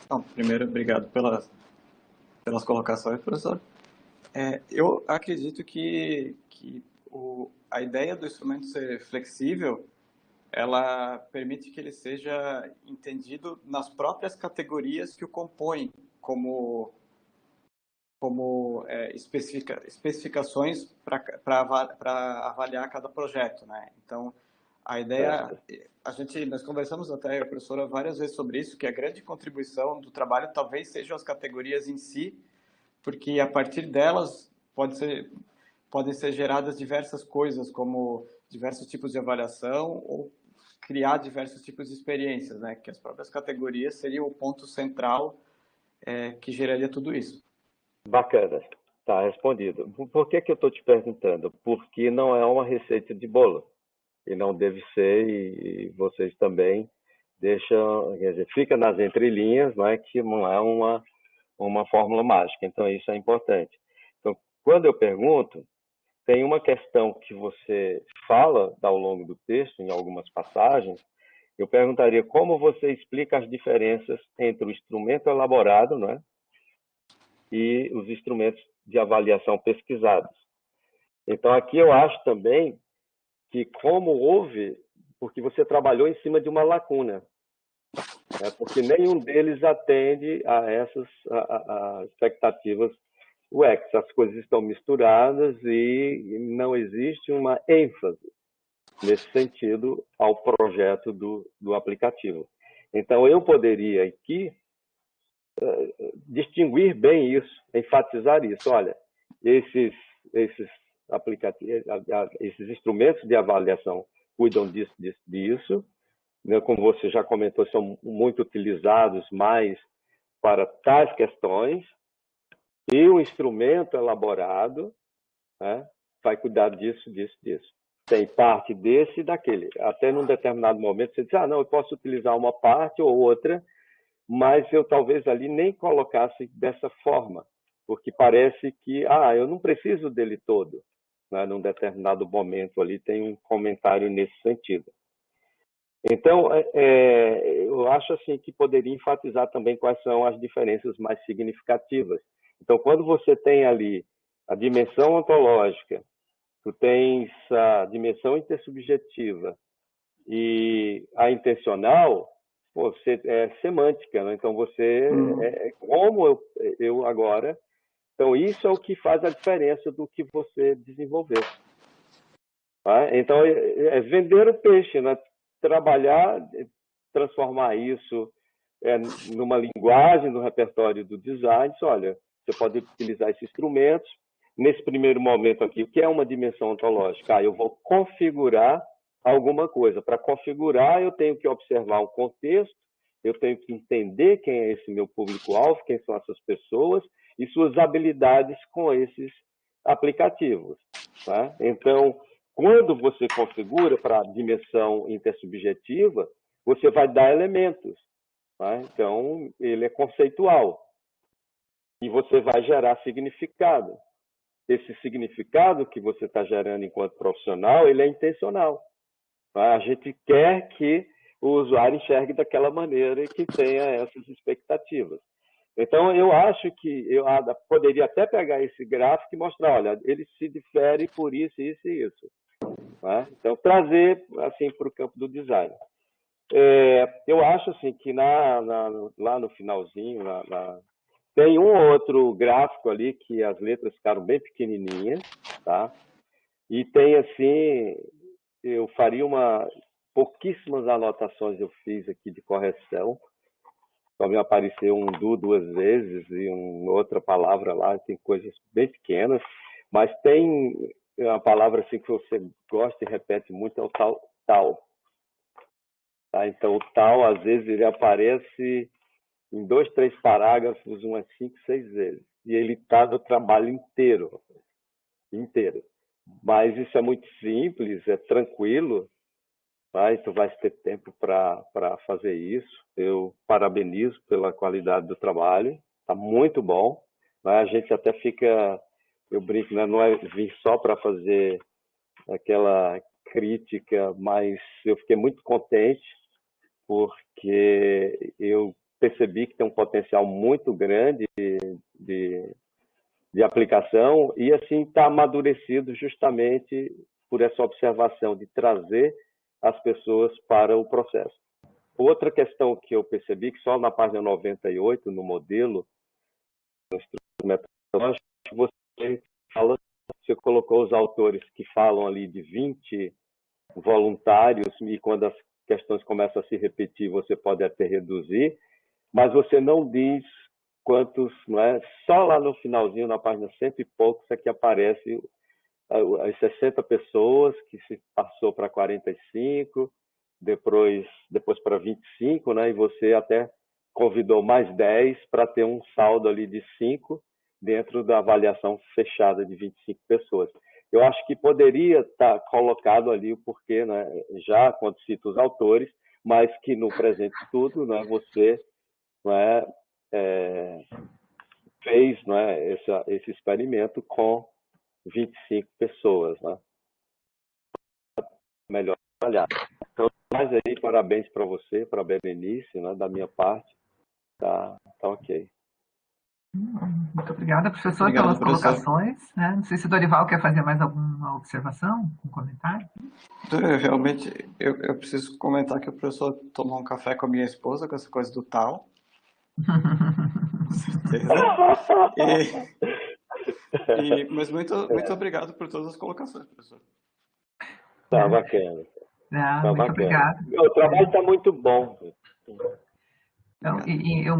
Speaker 2: Bom, primeiro, obrigado pelas colocações, professor. Eu acredito que a ideia do instrumento ser flexível, ela permite que ele seja entendido nas próprias categorias que o compõem, como especificações para avaliar cada projeto, né? Então, a ideia, nós conversamos até, professora, várias vezes sobre isso, que a grande contribuição do trabalho talvez sejam as categorias em si, porque a partir delas podem ser geradas diversas coisas, como diversos tipos de avaliação ou criar diversos tipos de experiências, né? Que as próprias categorias seriam o ponto central que geraria tudo isso.
Speaker 3: Bacana, tá respondido. Por que eu estou te perguntando? Porque não é uma receita de bolo, e não deve ser, e vocês também deixa, quer dizer, fica nas entrelinhas, não é que não é uma fórmula mágica. Então, isso é importante. Então, quando eu pergunto, tem uma questão que você fala ao longo do texto, em algumas passagens, eu perguntaria como você explica as diferenças entre o instrumento elaborado, não é, e os instrumentos de avaliação pesquisados. Então, aqui eu acho também que como houve, porque você trabalhou em cima de uma lacuna, porque nenhum deles atende a essas a expectativas UX. As coisas estão misturadas e não existe uma ênfase nesse sentido ao projeto do aplicativo. Então, eu poderia aqui distinguir bem isso, enfatizar isso. Olha, esses aplicativos, esses instrumentos de avaliação cuidam disso, né? Como você já comentou, são muito utilizados mais para tais questões, e o instrumento elaborado, né, vai cuidar disso. Tem parte desse e daquele. Até num determinado momento você diz, não, eu posso utilizar uma parte ou outra, mas eu talvez ali nem colocasse dessa forma, porque parece que, eu não preciso dele todo. Né? Num determinado momento ali tem um comentário nesse sentido. Então, eu acho assim que poderia enfatizar também quais são as diferenças mais significativas. Então, quando você tem ali a dimensão ontológica, tu tens a dimensão intersubjetiva e a intencional, você é semântica, né? Então você como eu agora. Então isso é o que faz a diferença do que você desenvolveu. Tá? Então é vender o peixe, né? Trabalhar, transformar isso numa linguagem, no repertório do design. Olha, você pode utilizar esses instrumentos. Nesse primeiro momento aqui, o que é uma dimensão ontológica? Eu vou configurar alguma coisa. Para configurar, eu tenho que observar um contexto, eu tenho que entender quem é esse meu público-alvo, quem são essas pessoas e suas habilidades com esses aplicativos. Tá? Então, quando você configura para a dimensão intersubjetiva, você vai dar elementos. Tá? Então, ele é conceitual. E você vai gerar significado. Esse significado que você está gerando enquanto profissional, ele é intencional. Tá? A gente quer que o usuário enxergue daquela maneira e que tenha essas expectativas. Então, eu acho que eu poderia até pegar esse gráfico e mostrar, olha, ele se difere por isso, isso e isso. Tá? Então, trazer assim, para o campo do design. Eu acho assim, que lá no finalzinho, tem um ou outro gráfico ali que as letras ficaram bem pequenininhas, tá? E tem assim, eu faria pouquíssimas anotações eu fiz aqui de correção. Só me apareceu um do duas vezes e uma outra palavra lá, tem coisas bem pequenas, mas tem uma palavra assim que você gosta e repete muito, é o tal. Tá? Então, o tal, às vezes, ele aparece em 2, 3 parágrafos, umas 5, 6 vezes. E ele está no trabalho inteiro. Mas isso é muito simples, é tranquilo, tá? E tu vais ter tempo para fazer isso. Eu parabenizo pela qualidade do trabalho, está muito bom. Né? A gente até fica, eu brinco, né? Não é vir só para fazer aquela crítica, mas eu fiquei muito contente porque eu percebi que tem um potencial muito grande de aplicação e assim está amadurecido justamente por essa observação de trazer as pessoas para o processo. Outra questão que eu percebi, que só na página 98, no modelo, no instrumento metodológico, você colocou os autores que falam ali de 20 voluntários e quando as questões começam a se repetir, você pode até reduzir, mas você não diz quantos, não é? Só lá no finalzinho, na página 100 e poucos, é que aparece as 60 pessoas, que se passou para 45, depois para 25, né? E você até convidou mais 10 para ter um saldo ali de 5 dentro da avaliação fechada de 25 pessoas. Eu acho que poderia estar colocado ali o porquê, né? Já quando cito os autores, mas que no presente estudo, né, você, né, fez, né, esse experimento com 25 pessoas, né? Melhor trabalhar. Então, mais aí, parabéns para você, para a Berenice, né, da minha parte, tá ok.
Speaker 1: Muito obrigada, professor,
Speaker 2: Obrigado,
Speaker 1: pelas
Speaker 2: professor.
Speaker 1: colocações, né? Não sei se o Dorival quer fazer mais alguma observação, um comentário.
Speaker 2: Realmente, eu preciso comentar que o professor tomou um café com a minha esposa, com essa coisa do tal, com certeza. Mas muito obrigado por todas as colocações, professor.
Speaker 3: Tá bacana. Tá
Speaker 1: Muito
Speaker 3: bacana.
Speaker 1: obrigada.
Speaker 3: O trabalho está muito bom.
Speaker 1: Então,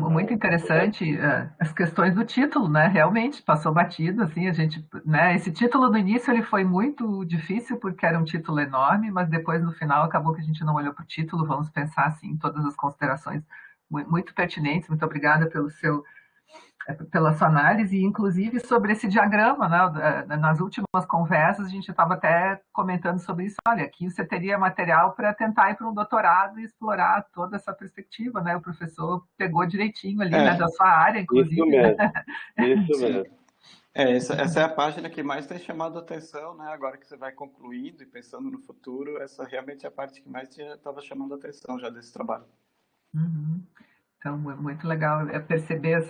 Speaker 1: muito interessante as questões do título, né? Realmente passou batido, assim, a gente, né? Esse título no início ele foi muito difícil porque era um título enorme, mas depois no final acabou que a gente não olhou para o título. Vamos pensar assim, em todas as considerações muito pertinentes. Muito obrigada pela sua análise, e inclusive sobre esse diagrama, né? Nas últimas conversas a gente estava até comentando sobre isso. Olha, aqui você teria material para tentar ir para um doutorado e explorar toda essa perspectiva, né? O professor pegou direitinho ali, né? Da sua área, inclusive.
Speaker 3: Isso mesmo,
Speaker 1: Né?
Speaker 3: isso mesmo.
Speaker 2: Essa é a página que mais tem chamado a atenção, né? Agora que você vai concluindo e pensando no futuro, essa realmente é a parte que mais estava chamando a atenção já desse trabalho.
Speaker 1: Uhum. Então, é muito legal perceber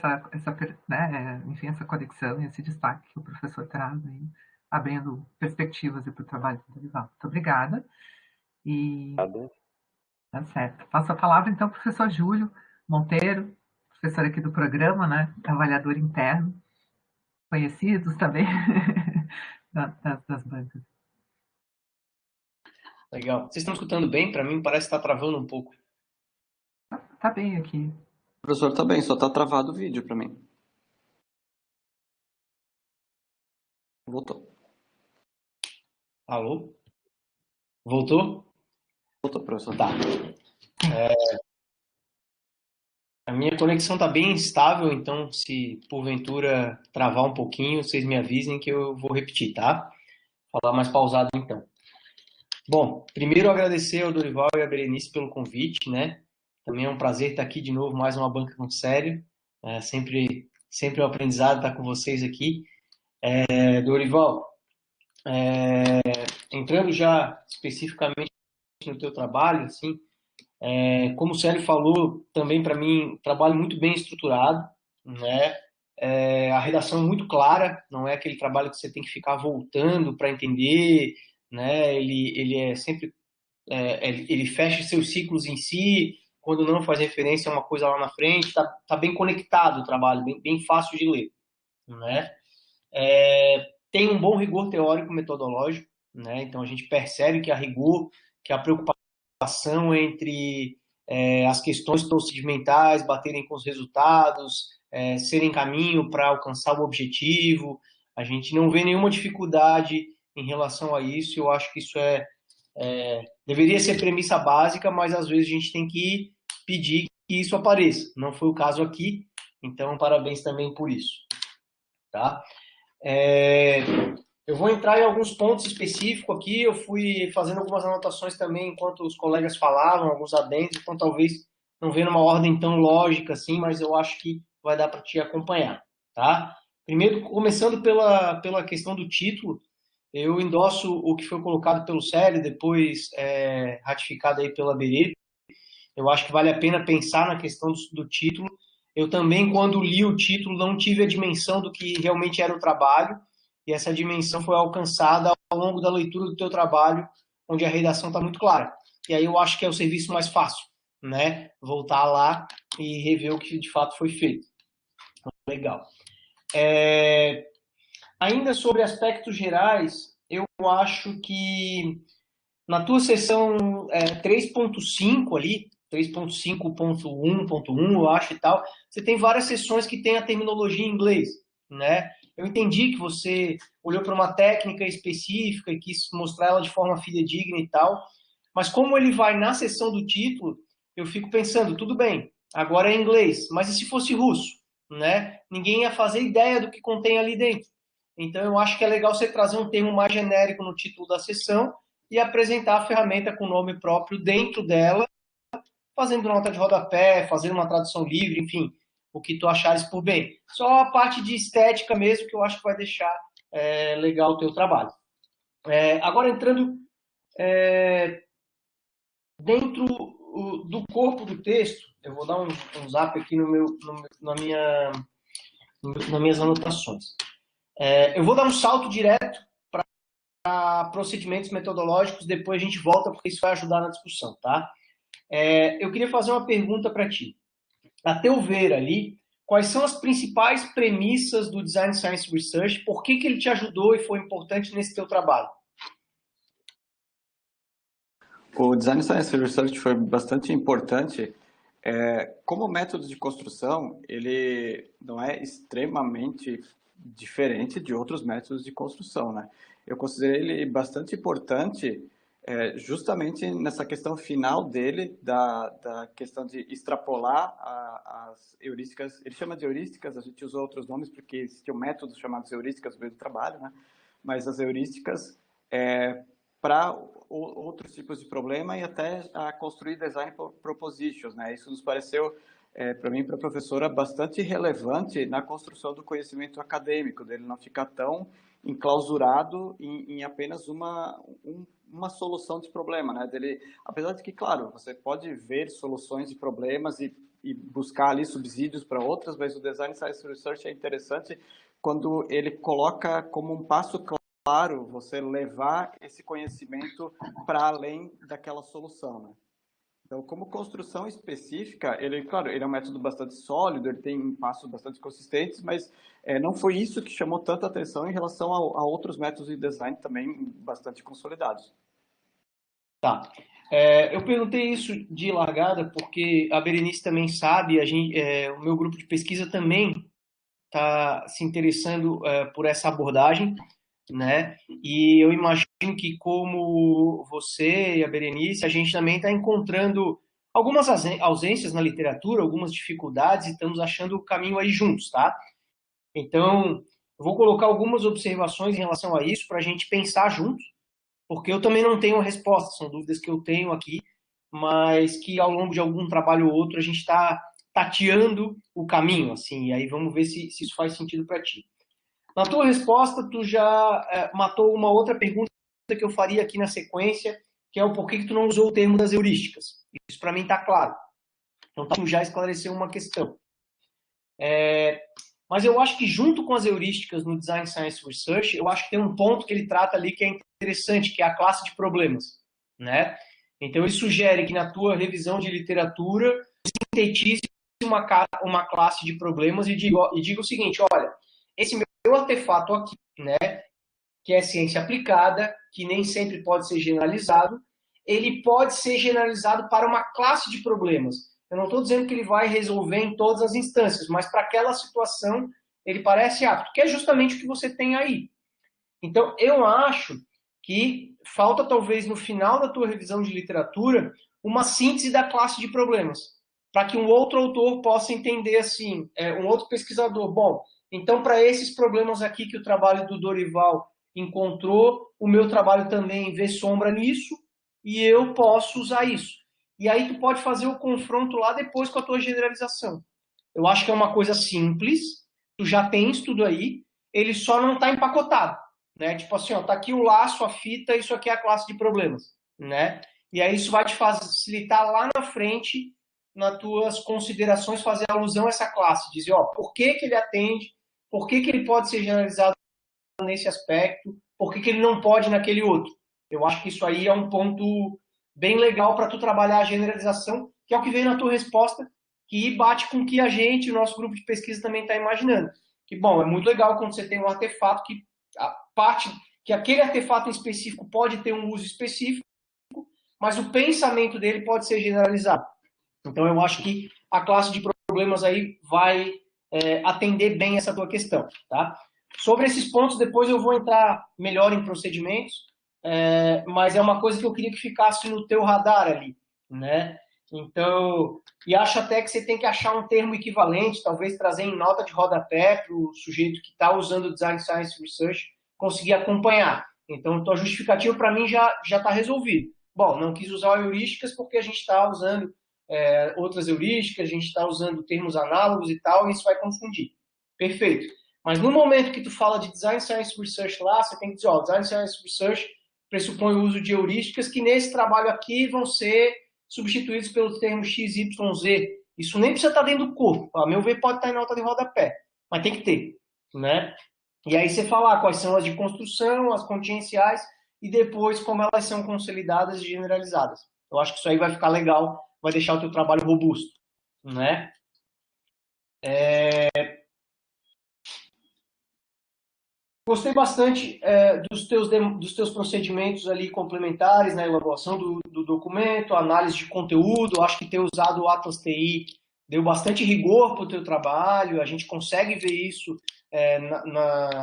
Speaker 1: né, enfim, essa conexão e esse destaque que o professor traz aí, abrindo perspectivas para o trabalho do Dorival. Muito obrigada. E tá certo. Passo a palavra, então, ao professor Júlio Monteiro, professor aqui do programa, né, avaliador interno, conhecidos também das bancas.
Speaker 4: Legal. Vocês estão escutando bem? Para mim parece que está travando um pouco.
Speaker 1: Tá bem aqui.
Speaker 2: O professor tá bem, só tá travado o vídeo para mim. Voltou.
Speaker 4: Alô? Voltou?
Speaker 2: Voltou, professor.
Speaker 4: Tá. A minha conexão está bem instável, então se porventura travar um pouquinho, vocês me avisem que eu vou repetir, tá? Falar mais pausado então. Bom, primeiro agradecer ao Dorival e à Berenice pelo convite, né? Também é um prazer estar aqui de novo, mais uma banca muito sério. Sempre é um aprendizado estar com vocês aqui. Dorival, entrando já especificamente no teu trabalho, assim, como o Célio falou, também para mim, trabalho muito bem estruturado, né? A redação é muito clara, não é aquele trabalho que você tem que ficar voltando para entender, né? Ele é sempre, ele fecha seus ciclos em si, quando não faz referência a uma coisa lá na frente, tá bem conectado o trabalho, bem fácil de ler, né? Tem um bom rigor teórico metodológico, né? Então a gente percebe que a rigor, que a preocupação entre as questões procedimentais baterem com os resultados, serem caminho para alcançar o objetivo, a gente não vê nenhuma dificuldade em relação a isso. Eu acho que isso deveria ser premissa básica, mas às vezes a gente tem que pedir que isso apareça. Não foi o caso aqui, então parabéns também por isso, tá? Eu vou entrar em alguns pontos específicos aqui. Eu fui fazendo algumas anotações também enquanto os colegas falavam, alguns adendos, então talvez não venha numa ordem tão lógica assim, mas eu acho que vai dar para te acompanhar, tá? Primeiro, começando pela questão do título, eu endosso o que foi colocado pelo Célio, depois ratificado aí pela Berê. Eu acho que vale a pena pensar na questão do título. Eu também, quando li o título, não tive a dimensão do que realmente era o trabalho, e essa dimensão foi alcançada ao longo da leitura do teu trabalho, onde a redação está muito clara. E aí eu acho que é o serviço mais fácil, né? Voltar lá e rever o que de fato foi feito. Legal. Ainda sobre aspectos gerais, eu acho que na tua seção 3.5 ali, 3.5.1.1, eu acho e tal, você tem várias seções que tem a terminologia em inglês, né? Eu entendi que você olhou para uma técnica específica e quis mostrar ela de forma fidedigna e tal, mas como ele vai na seção do título, eu fico pensando, tudo bem, agora é inglês, mas e se fosse russo, né? Ninguém ia fazer ideia do que contém ali dentro. Então eu acho que é legal você trazer um termo mais genérico no título da seção e apresentar a ferramenta com nome próprio dentro dela, fazendo nota de rodapé, fazendo uma tradução livre, enfim, o que tu achares por bem. Só a parte de estética mesmo que eu acho que vai deixar legal o teu trabalho. Agora entrando dentro do corpo do texto, eu vou dar um zap aqui nas minhas anotações. Eu vou dar um salto direto para procedimentos metodológicos, depois a gente volta, porque isso vai ajudar na discussão, tá? Eu queria fazer uma pergunta para ti. A teu ver ali, quais são as principais premissas do Design Science Research? Por que ele te ajudou e foi importante nesse teu trabalho?
Speaker 2: O Design Science Research foi bastante importante. Como método de construção, ele não é extremamente diferente de outros métodos de construção, né? Eu considerei ele bastante importante justamente nessa questão final dele, da questão de extrapolar as heurísticas. Ele chama de heurísticas, a gente usou outros nomes porque existiam métodos chamados heurísticas no meio do trabalho, né? Mas as heurísticas para outros tipos de problema e até a construir design propositions, né? Isso nos pareceu, para mim, para a professora, bastante relevante na construção do conhecimento acadêmico, dele não ficar tão enclausurado em apenas uma solução de problema, né? Dele, apesar de que, claro, você pode ver soluções de problemas e buscar ali subsídios para outras, mas o Design Science Research é interessante quando ele coloca como um passo claro você levar esse conhecimento para além daquela solução, né? Então, como construção específica, claro, ele é um método bastante sólido, ele tem passos bastante consistentes, mas não foi isso que chamou tanta atenção em relação a outros métodos de design também bastante consolidados.
Speaker 4: Tá. Eu perguntei isso de largada porque a Berenice também sabe, o meu grupo de pesquisa também está se interessando por essa abordagem, né? E eu imagino que, como você e a Berenice, a gente também está encontrando algumas ausências na literatura, algumas dificuldades, e estamos achando o caminho aí juntos, tá? Então, eu vou colocar algumas observações em relação a isso para a gente pensar juntos, porque eu também não tenho a resposta, são dúvidas que eu tenho aqui, mas que ao longo de algum trabalho ou outro a gente está tateando o caminho, assim, e aí vamos ver se isso faz sentido para ti. Na tua resposta, tu já matou uma outra pergunta que eu faria aqui na sequência, que é o porquê que tu não usou o termo das heurísticas. Isso para mim está claro. Então, tu já esclareceu uma questão. Mas eu acho que junto com as heurísticas no Design Science Research, eu acho que tem um ponto que ele trata ali que é interessante, que é a classe de problemas, né? Então, ele sugere que na tua revisão de literatura, sintetize uma classe de problemas e diga o seguinte, olha, esse meu artefato aqui, né, que é ciência aplicada, que nem sempre pode ser generalizado, ele pode ser generalizado para uma classe de problemas. Eu não estou dizendo que ele vai resolver em todas as instâncias, mas para aquela situação ele parece apto, que é justamente o que você tem aí. Então, eu acho que falta talvez no final da tua revisão de literatura uma síntese da classe de problemas, para que um outro autor possa entender assim, um outro pesquisador, bom, então para esses problemas aqui que o trabalho do Dorival encontrou, o meu trabalho também vê sombra nisso e eu posso usar isso. E aí tu pode fazer o confronto lá depois com a tua generalização. Eu acho que é uma coisa simples, tu já tens tudo aí, ele só não está empacotado, né? Tipo assim, ó, tá aqui o laço, a fita, isso aqui é a classe de problemas, né? E aí isso vai te facilitar lá na frente, nas tuas considerações, fazer alusão a essa classe, dizer, ó, por que ele atende, por que ele pode ser generalizado nesse aspecto, por que ele não pode naquele outro. Eu acho que isso aí é um ponto bem legal para tu trabalhar a generalização, que é o que veio na tua resposta, que bate com o que a gente, o nosso grupo de pesquisa também está imaginando. Que, bom, é muito legal quando você tem um artefato que aquele artefato em específico pode ter um uso específico, mas o pensamento dele pode ser generalizado. Então, eu acho que a classe de problemas aí vai atender bem essa tua questão, tá? Sobre esses pontos, depois eu vou entrar melhor em procedimentos, mas é uma coisa que eu queria que ficasse no teu radar ali, né? Então, e acho até que você tem que achar um termo equivalente, talvez trazer em nota de rodapé para o sujeito que está usando o Design Science Research conseguir acompanhar. Então, a justificativa para mim já está resolvido. Bom, não quis usar heurísticas porque a gente está usando outras heurísticas, a gente está usando termos análogos e tal, e isso vai confundir. Perfeito. Mas no momento que tu fala de Design Science Research lá, você tem que dizer, Design Science Research pressupõe o uso de heurísticas que nesse trabalho aqui vão ser substituídos pelo termo XYZ. Isso nem precisa estar dentro do corpo. A meu ver, pode estar em nota de rodapé, mas tem que ter, né? E aí você falar quais são as de construção, as contingenciais, e depois como elas são consolidadas e generalizadas. Eu acho que isso aí vai ficar legal, vai deixar o teu trabalho robusto, né? Gostei bastante dos teus procedimentos ali complementares, na elaboração do documento, análise de conteúdo. Acho que ter usado o Atlas TI deu bastante rigor para o teu trabalho. A gente consegue ver isso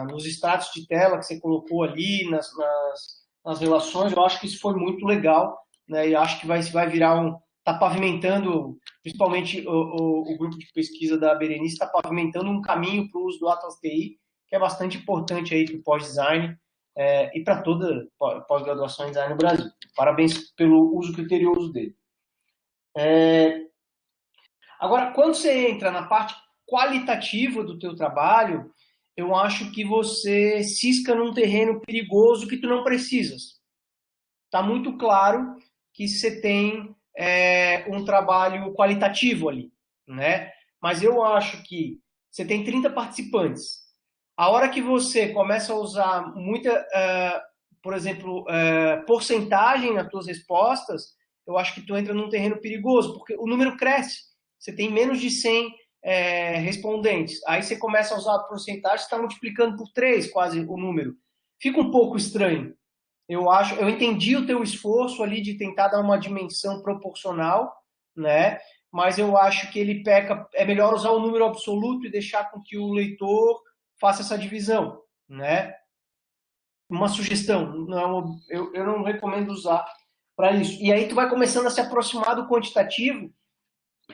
Speaker 4: nos extratos de tela que você colocou ali, nas relações. Eu acho que isso foi muito legal, né? E acho que vai virar está pavimentando, principalmente o grupo de pesquisa da Berenice, está pavimentando um caminho para o uso do Atlas TI, que é bastante importante aí para o pós-design e para toda pós-graduação em design no Brasil. Parabéns pelo uso criterioso dele. Agora, quando você entra na parte qualitativa do teu trabalho, eu acho que você cisca num terreno perigoso que tu não precisas. Está muito claro que você tem um trabalho qualitativo ali, né? Mas eu acho que você tem 30 participantes. A hora que você começa a usar muita, por exemplo, porcentagem nas tuas respostas, eu acho que tu entra num terreno perigoso, porque o número cresce. Você tem menos de 100 respondentes. Aí você começa a usar a porcentagem, você está multiplicando por 3 quase o número. Fica um pouco estranho. Eu entendi o teu esforço ali de tentar dar uma dimensão proporcional, né? Mas eu acho que ele peca. É melhor usar o número absoluto e deixar com que o leitor faça essa divisão, né? Uma sugestão, eu não recomendo usar para isso. E aí tu vai começando a se aproximar do quantitativo,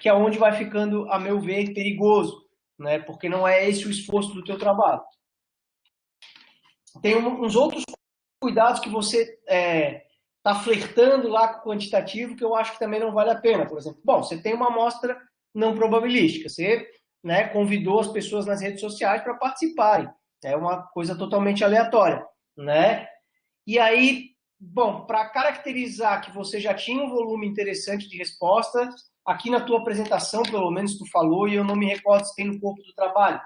Speaker 4: que é onde vai ficando, a meu ver, perigoso, né? Porque não é esse o esforço do teu trabalho. Tem uns outros cuidados que você está flertando lá com o quantitativo, que eu acho que também não vale a pena. Por exemplo, você tem uma amostra não probabilística, você convidou as pessoas nas redes sociais para participarem. É uma coisa totalmente aleatória, né? E aí, para caracterizar que você já tinha um volume interessante de respostas, aqui na tua apresentação, pelo menos tu falou, e eu não me recordo se tem no corpo do trabalho,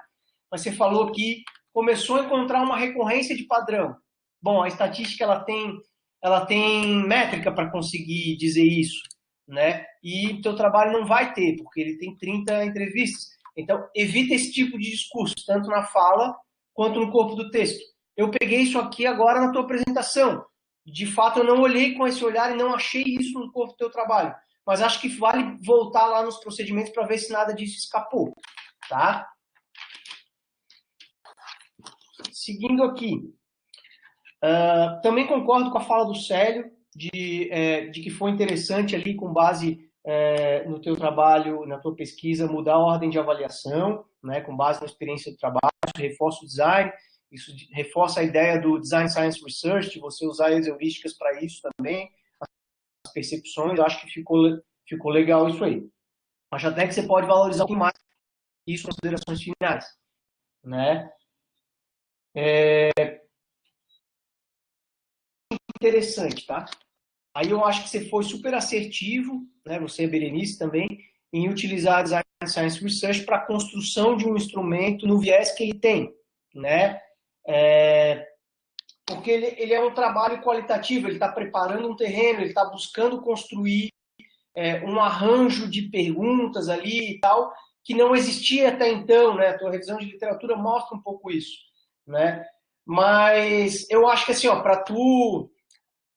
Speaker 4: mas você falou que começou a encontrar uma recorrência de padrão. A estatística ela tem métrica para conseguir dizer isso, né? E o teu trabalho não vai ter, porque ele tem 30 entrevistas. Então, evita esse tipo de discurso, tanto na fala quanto no corpo do texto. Eu peguei isso aqui agora na tua apresentação. De fato, eu não olhei com esse olhar e não achei isso no corpo do teu trabalho. Mas acho que vale voltar lá nos procedimentos para ver se nada disso escapou, tá? Seguindo aqui. Também concordo com a fala do Célio, de que foi interessante ali, com base no teu trabalho, na tua pesquisa, mudar a ordem de avaliação, né, com base na experiência de trabalho, isso reforça o design, isso reforça a ideia do Design Science Research, de você usar as heurísticas para isso também, as percepções. Eu acho que ficou legal isso aí. Acho até que você pode valorizar um pouco mais isso nas considerações finais, né? Interessante, tá? Aí eu acho que você foi super assertivo, né? Você, Berenice, também, em utilizar Design Science Research para a construção de um instrumento no viés que ele tem, né? Porque ele é um trabalho qualitativo, ele está preparando um terreno, ele está buscando construir um arranjo de perguntas ali e tal, que não existia até então, né? A tua revisão de literatura mostra um pouco isso, né? Mas eu acho que assim, para tu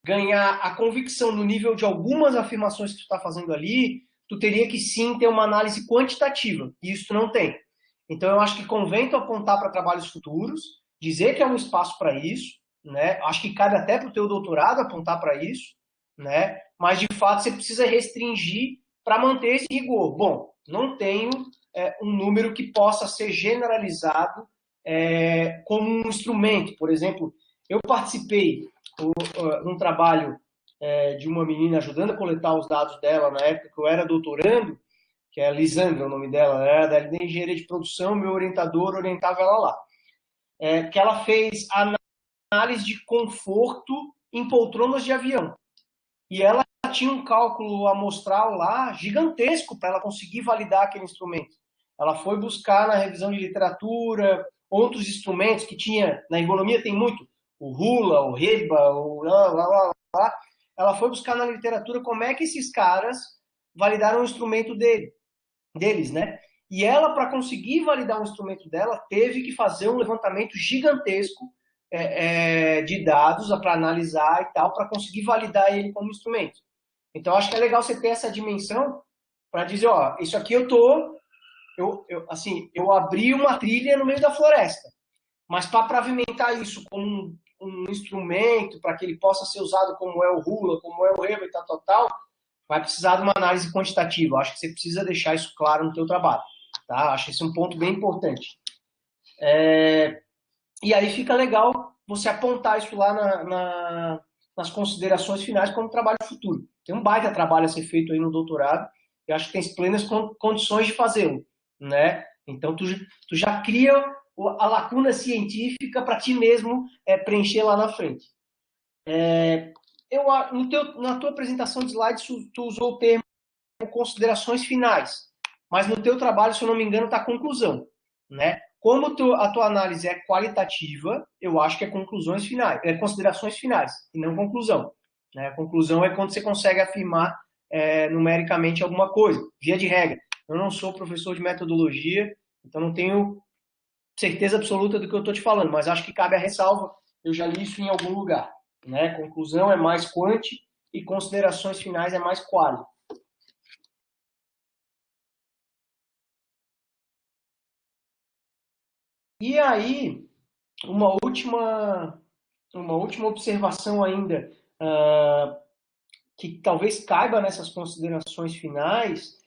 Speaker 4: ganhar a convicção no nível de algumas afirmações que tu está fazendo ali, tu teria que sim ter uma análise quantitativa, e isso tu não tem. Então eu acho que convém tu apontar para trabalhos futuros, dizer que é um espaço para isso, né? Acho que cabe até para o teu doutorado apontar para isso, né? Mas de fato você precisa restringir para manter esse rigor. Não tenho um número que possa ser generalizado como um instrumento. Por exemplo, eu participei num trabalho de uma menina ajudando a coletar os dados dela na época que eu era doutorando, que é a Lisandra, o nome dela, ela era da engenharia de produção, meu orientador orientava ela lá. Que ela fez análise de conforto em poltronas de avião. E ela tinha um cálculo amostral lá gigantesco para ela conseguir validar aquele instrumento. Ela foi buscar na revisão de literatura outros instrumentos que tinha, na ergonomia tem muito, o Hula, o Reba, o lá, lá, lá, lá. Ela foi buscar na literatura como é que esses caras validaram o instrumento deles, né? E ela, para conseguir validar o instrumento dela, teve que fazer um levantamento gigantesco de dados para analisar e tal, para conseguir validar ele como instrumento. Então, acho que é legal você ter essa dimensão para dizer, ó, isso aqui eu abri uma trilha no meio da floresta, mas para pavimentar isso como um instrumento, para que ele possa ser usado como é o Hula, como é o Reba e tal, vai precisar de uma análise quantitativa. Acho que você precisa deixar isso claro no teu trabalho. Tá? Acho esse um ponto bem importante. E aí fica legal você apontar isso lá nas considerações finais como trabalho futuro. Tem um baita trabalho a ser feito aí no doutorado, e acho que tem plenas condições de fazê-lo, né? Então, tu já cria a lacuna científica para ti mesmo preencher lá na frente. Na tua apresentação de slides, tu usou o termo considerações finais, mas no teu trabalho, se eu não me engano, está conclusão, né? Como a tua análise é qualitativa, eu acho que é conclusões finais, considerações finais, e não conclusão. Né? A conclusão é quando você consegue afirmar numericamente alguma coisa, via de regra. Eu não sou professor de metodologia, então não tenho certeza absoluta do que eu estou te falando, mas acho que cabe a ressalva, eu já li isso em algum lugar. Né? Conclusão é mais quant e considerações finais é mais quali. E aí, uma última observação ainda, que talvez caiba nessas considerações finais,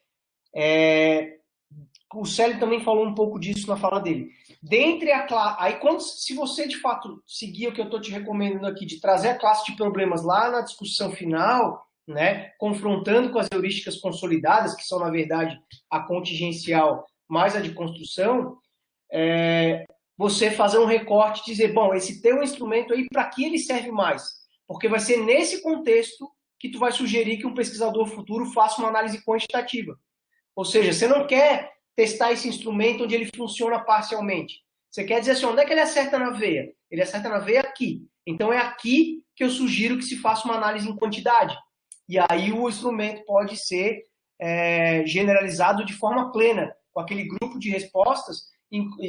Speaker 4: o Célio também falou um pouco disso na fala dele. Dentre a classe, aí se você de fato seguir o que eu estou te recomendando aqui, de trazer a classe de problemas lá na discussão final, né, confrontando com as heurísticas consolidadas, que são, na verdade, a contingencial mais a de construção, você fazer um recorte e dizer, bom, esse teu instrumento aí, para que ele serve mais? Porque vai ser nesse contexto que tu vai sugerir que um pesquisador futuro faça uma análise quantitativa. Ou seja, você não quer testar esse instrumento onde ele funciona parcialmente. Você quer dizer assim, onde é que ele acerta na veia? Ele acerta na veia aqui. Então é aqui que eu sugiro que se faça uma análise em quantidade. E aí o instrumento pode ser generalizado de forma plena, com aquele grupo de respostas,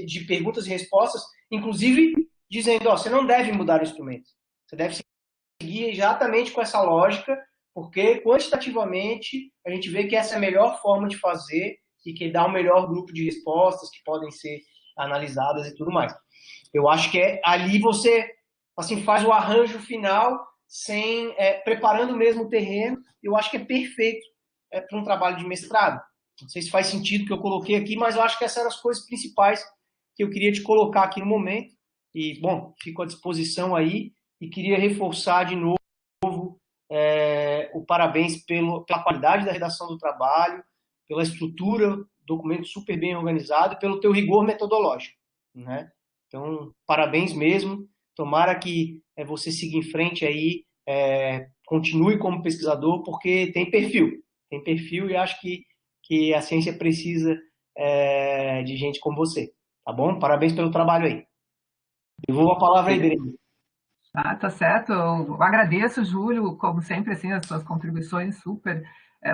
Speaker 4: de perguntas e respostas, inclusive dizendo, ó, você não deve mudar o instrumento. Você deve seguir exatamente com essa lógica, porque quantitativamente a gente vê que essa é a melhor forma de fazer e que dá um melhor grupo de respostas que podem ser analisadas e tudo mais. Eu acho que ali você assim, faz o arranjo final preparando mesmo o terreno. Eu acho que é perfeito para um trabalho de mestrado. Não sei se faz sentido o que eu coloquei aqui, mas eu acho que essas eram as coisas principais que eu queria te colocar aqui no momento. E, bom, fico à disposição aí e queria reforçar de novo o parabéns pela qualidade da redação do trabalho, pela estrutura, documento super bem organizado e pelo teu rigor metodológico. Né? Então, parabéns mesmo. Tomara que você siga em frente aí, continue como pesquisador, porque tem perfil e acho que a ciência precisa de gente como você, tá bom? Parabéns pelo trabalho aí. Devolvo a palavra aí, Breno.
Speaker 1: Tá certo. Eu agradeço, Júlio, como sempre, assim, as suas contribuições super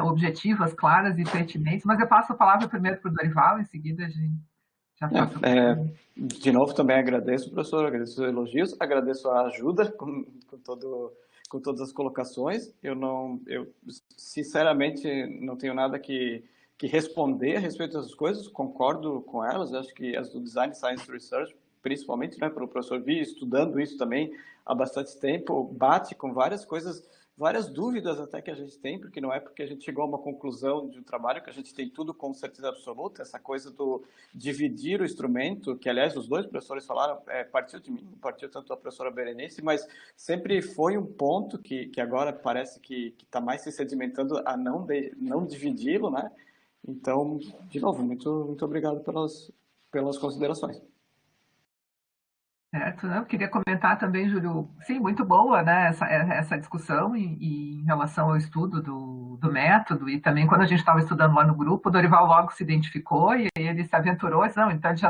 Speaker 1: objetivas, claras e pertinentes, mas eu passo a palavra primeiro para o Dorival, em seguida a gente já passa.
Speaker 2: De novo, também agradeço, professor, agradeço os elogios, agradeço a ajuda com todas as colocações. Eu sinceramente não tenho nada que responder a respeito dessas coisas, concordo com elas, acho que as do Design Science Research, principalmente, né, pelo professor Vi, estudando isso também há bastante tempo, bate com várias coisas, várias dúvidas até que a gente tem, porque não é porque a gente chegou a uma conclusão de um trabalho que a gente tem tudo com certeza absoluta, essa coisa do dividir o instrumento, que aliás os dois professores falaram, partiu de mim, partiu tanto a professora Berenice, mas sempre foi um ponto que agora parece que está mais se sedimentando a não dividi-lo, né? Então, de novo, muito obrigado pelas considerações.
Speaker 1: Certo, né? Eu queria comentar também, Júlio, sim, muito boa, né, essa discussão em relação ao estudo do método, e também quando a gente estava estudando lá no grupo, o Dorival logo se identificou e ele se aventurou, não, então ele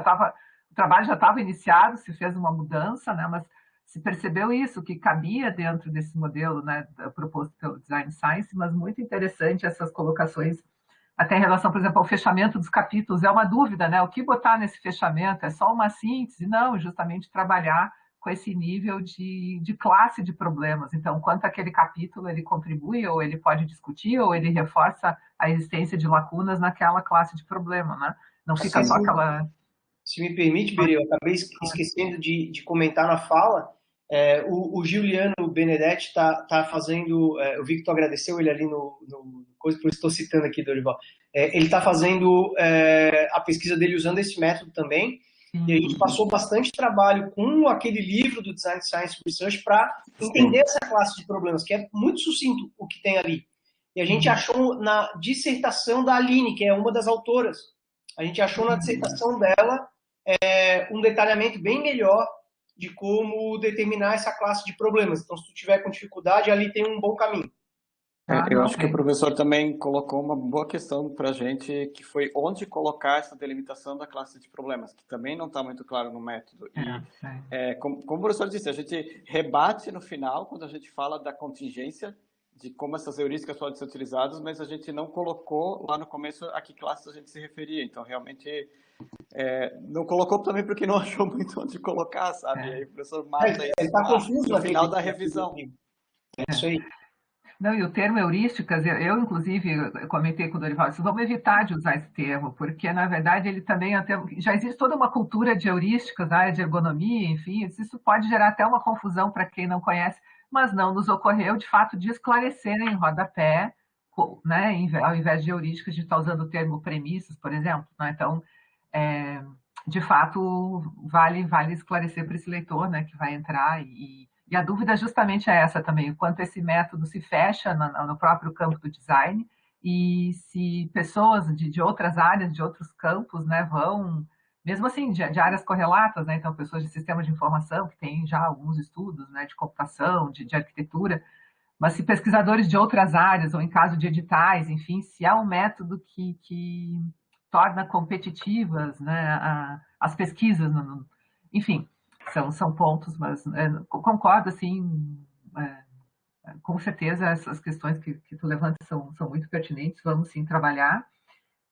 Speaker 1: o trabalho já estava iniciado, se fez uma mudança, né, mas se percebeu isso, que cabia dentro desse modelo, né, proposto pelo Design Science, mas muito interessante essas colocações até em relação, por exemplo, ao fechamento dos capítulos, é uma dúvida, né? O que botar nesse fechamento? É só uma síntese? Não, justamente trabalhar com esse nível de classe de problemas. Então, quanto aquele capítulo ele contribui, ou ele pode discutir, ou ele reforça a existência de lacunas naquela classe de problema, né? Não fica só aquela...
Speaker 4: Se me permite, Beri, eu acabei esquecendo de comentar na fala, o Giuliano Benedetti está fazendo, o Victor agradeceu ele ali no coisa, por isso estou citando aqui, Dorival, ele está fazendo a pesquisa dele usando esse método também, e a gente passou bastante trabalho com aquele livro do Design Science Research para entender essa classe de problemas, que é muito sucinto o que tem ali. E a gente achou na dissertação da Aline, que é uma das autoras, a gente achou na dissertação dela um detalhamento bem melhor de como determinar essa classe de problemas. Então, se tu tiver com dificuldade, ali tem um bom caminho.
Speaker 2: Eu acho que o professor também colocou uma boa questão para a gente, que foi onde colocar essa delimitação da classe de problemas, que também não está muito claro no método. E, como o professor disse, a gente rebate no final, quando a gente fala da contingência, de como essas heurísticas podem ser utilizadas, mas a gente não colocou lá no começo a que classes a gente se referia. Então, realmente, não colocou também porque não achou muito onde colocar, sabe? E aí o professor mata isso
Speaker 4: tá confuso
Speaker 2: no final da revisão.
Speaker 4: É isso aí.
Speaker 1: Não, e o termo heurísticas, eu inclusive comentei com o Dorival, vamos evitar de usar esse termo, porque na verdade ele também já existe toda uma cultura de heurísticas, de ergonomia, enfim, isso pode gerar até uma confusão para quem não conhece, mas não nos ocorreu de fato de esclarecer em rodapé, né, ao invés de heurísticas, de estar usando o termo premissas, por exemplo, né? Então, de fato, vale esclarecer para esse leitor, né, que vai entrar e a dúvida justamente é essa também, o quanto esse método se fecha no próprio campo do design e se pessoas de outras áreas, de outros campos, né, vão, mesmo assim, de áreas correlatas, né, então pessoas de sistema de informação, que têm já alguns estudos, né, de computação, de arquitetura, mas se pesquisadores de outras áreas, ou em caso de editais, enfim, se há um método que torna competitivas, né, as pesquisas, enfim, são pontos, mas concordo, assim, com certeza essas questões que tu levanta são muito pertinentes, vamos sim trabalhar.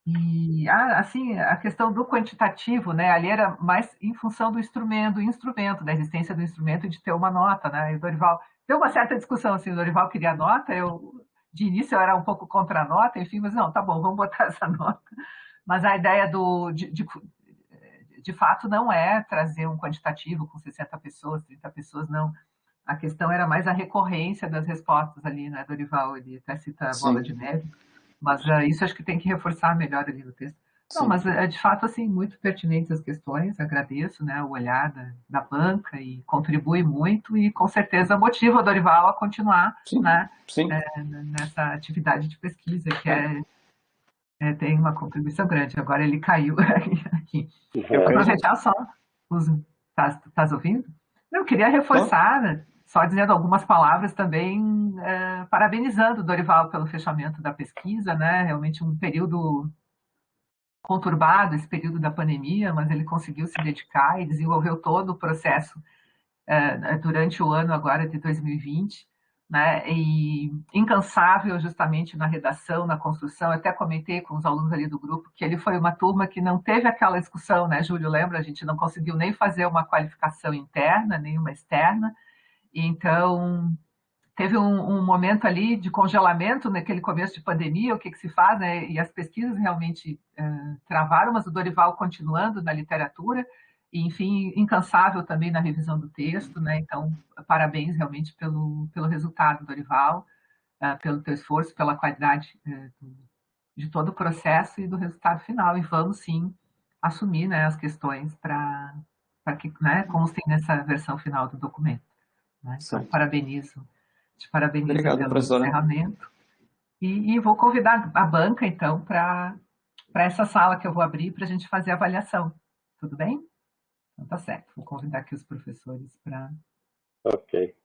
Speaker 1: E, assim, a questão do quantitativo, né, ali era mais em função do instrumento, da existência do instrumento e de ter uma nota, né, e o Dorival, deu uma certa discussão, assim, o Dorival queria nota, de início eu era um pouco contra a nota, enfim, mas não, tá bom, vamos botar essa nota. Mas a ideia de fato não é trazer um quantitativo com 60 pessoas, 30 pessoas, não. A questão era mais a recorrência das respostas ali, né, Dorival? Ele até cita a bola de neve, mas isso acho que tem que reforçar melhor ali no texto. Não, mas de fato, assim, muito pertinentes as questões, agradeço, né, o olhar da banca e contribui muito e com certeza motiva o Dorival a continuar, né, nessa atividade de pesquisa, que tem uma contribuição grande. Agora ele caiu aqui. Eu vou aproveitar só. Estás ouvindo? Eu queria reforçar, né, só dizendo algumas palavras também, parabenizando o Dorival pelo fechamento da pesquisa, né? Realmente um período conturbado, esse período da pandemia, mas ele conseguiu se dedicar e desenvolveu todo o processo durante o ano agora de 2020. Né, e incansável justamente na redação, na construção. Eu até comentei com os alunos ali do grupo que ele foi uma turma que não teve aquela discussão, né, Júlio, lembra? A gente não conseguiu nem fazer uma qualificação interna, nem uma externa, e então teve um momento ali de congelamento naquele começo de pandemia, o que se faz, né, e as pesquisas realmente travaram, mas o Dorival continuando na literatura, e, enfim, incansável também na revisão do texto, né? Então, parabéns realmente pelo resultado, Dorival. pelo teu esforço, pela qualidade de todo o processo e do resultado final. E vamos, sim, assumir, né, as questões para que, né, constem nessa versão final do documento. Né? Então,
Speaker 2: Certo.
Speaker 1: te parabenizo
Speaker 2: Obrigado,
Speaker 1: pelo
Speaker 2: professora.
Speaker 1: encerramento. E vou convidar a banca, então, para essa sala que eu vou abrir para a gente fazer a avaliação. Tudo bem? Então, tá certo. Vou convidar aqui os professores para
Speaker 3: Ok.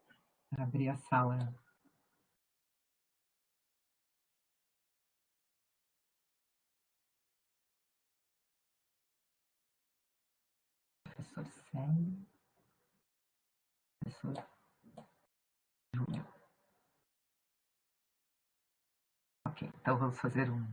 Speaker 1: abrir a sala. Professor Célio. Professor Júlio. Ok, então vamos fazer um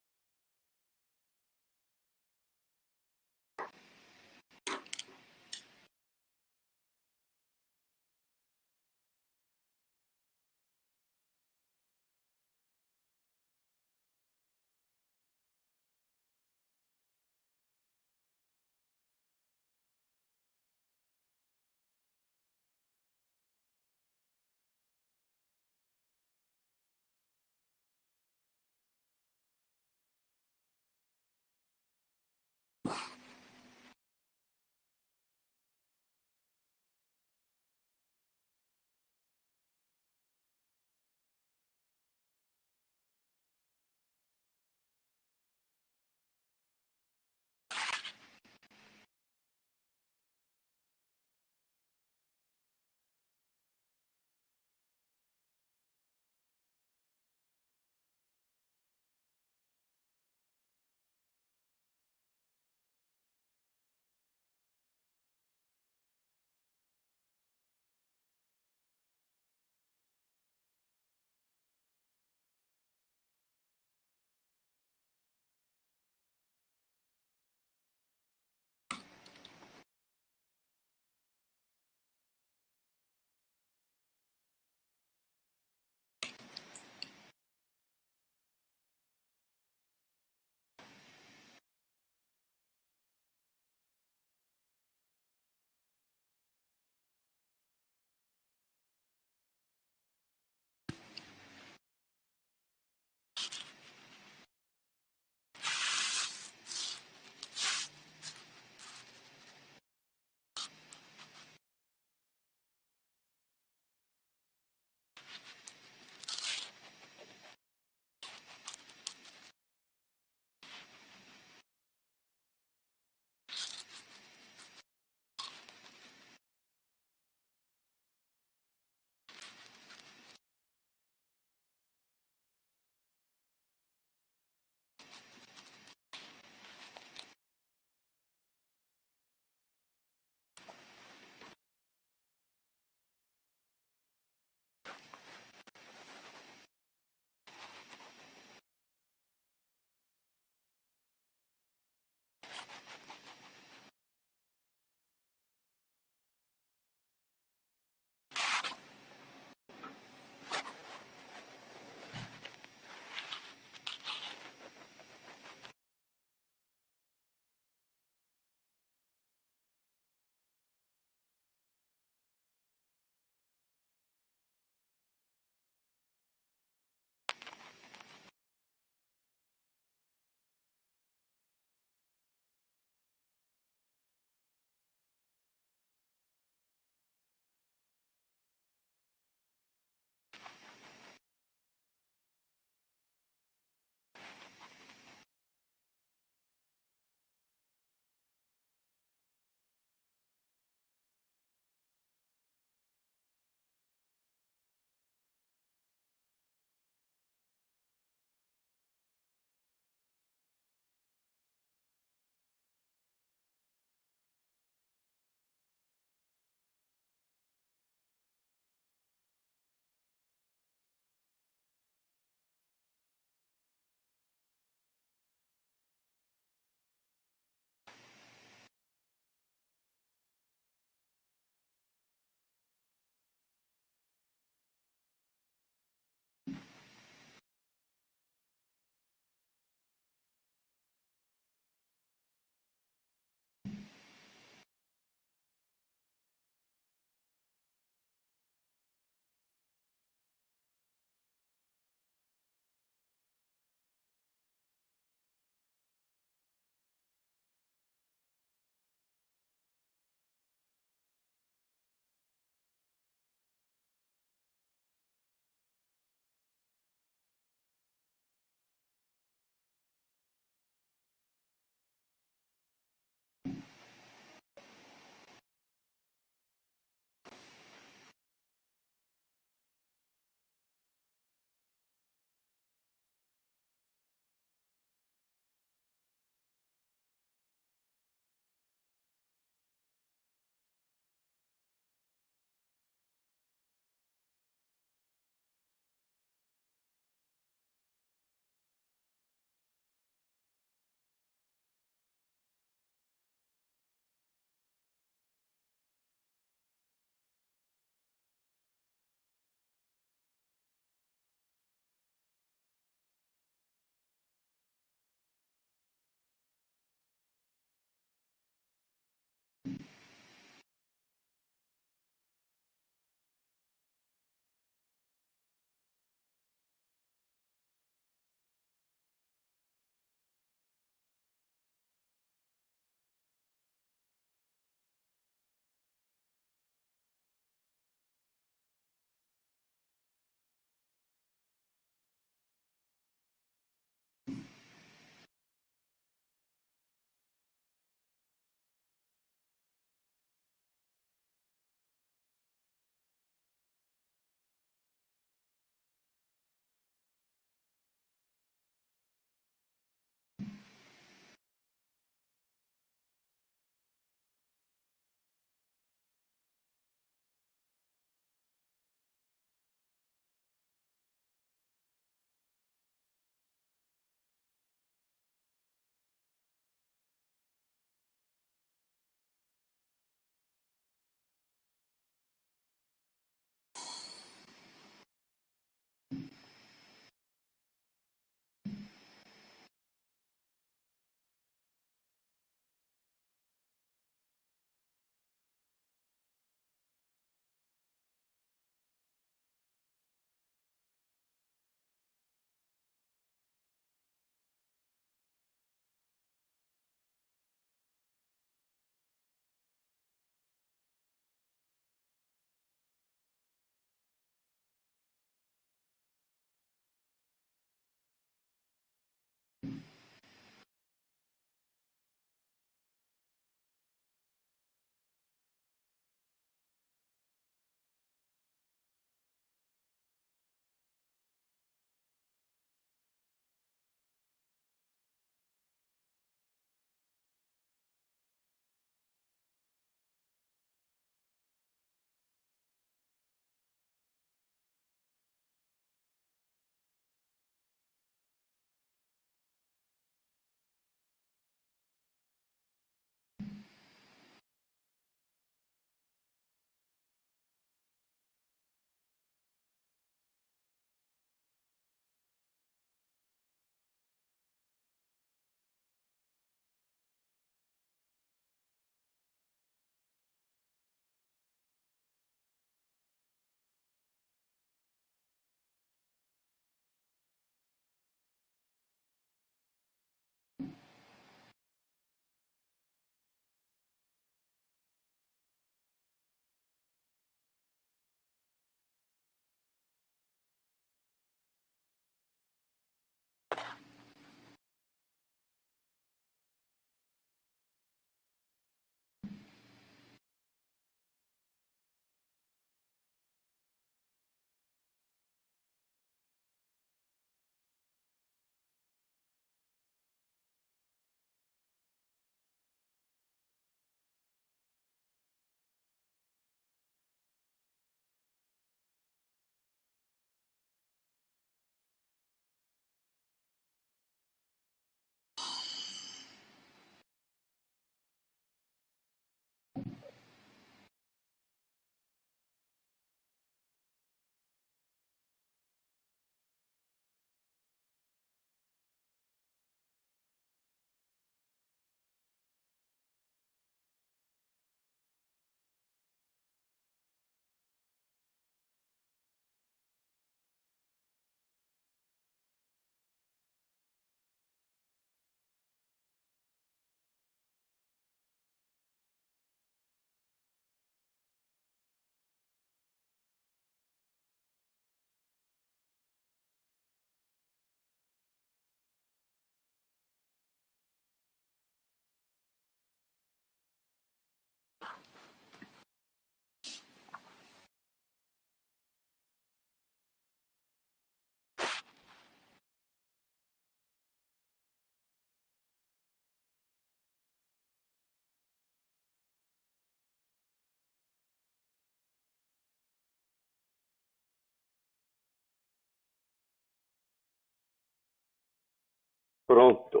Speaker 3: Pronto.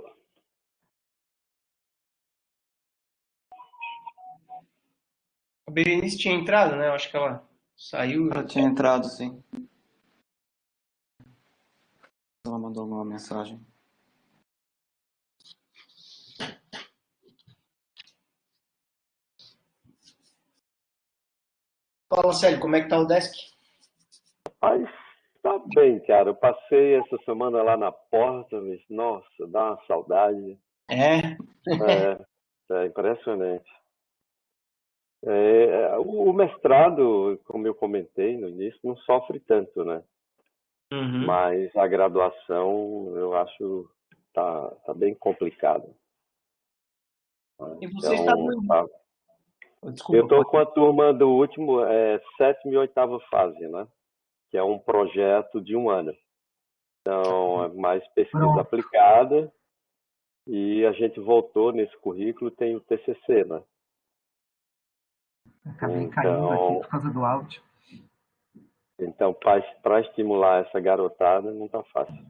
Speaker 4: A Berenice tinha entrado, né? Eu acho que ela saiu.
Speaker 2: Ela tinha entrado, sim. Ela mandou uma mensagem.
Speaker 4: Fala, Célio, como é que tá o desk?
Speaker 3: Mas tá bem, cara. Eu passei essa semana lá na porta, mas, nossa, dá uma saudade.
Speaker 4: É.
Speaker 3: É impressionante. O mestrado, como eu comentei no início, não sofre tanto, né?
Speaker 4: Uhum.
Speaker 3: Mas a graduação, eu acho, tá bem complicado.
Speaker 4: E você está
Speaker 3: Então,
Speaker 4: no...
Speaker 3: eu
Speaker 4: Desculpa,
Speaker 3: estou
Speaker 4: pode...
Speaker 3: com a turma do último, sétima e oitava fase, né? Que é um projeto de 1 ano. Então, é mais pesquisa
Speaker 1: Pronto.
Speaker 3: aplicada e a gente voltou nesse currículo, tem o TCC, né?
Speaker 1: Acabei caindo aqui por causa do áudio.
Speaker 3: Então, para estimular essa garotada, não tá fácil.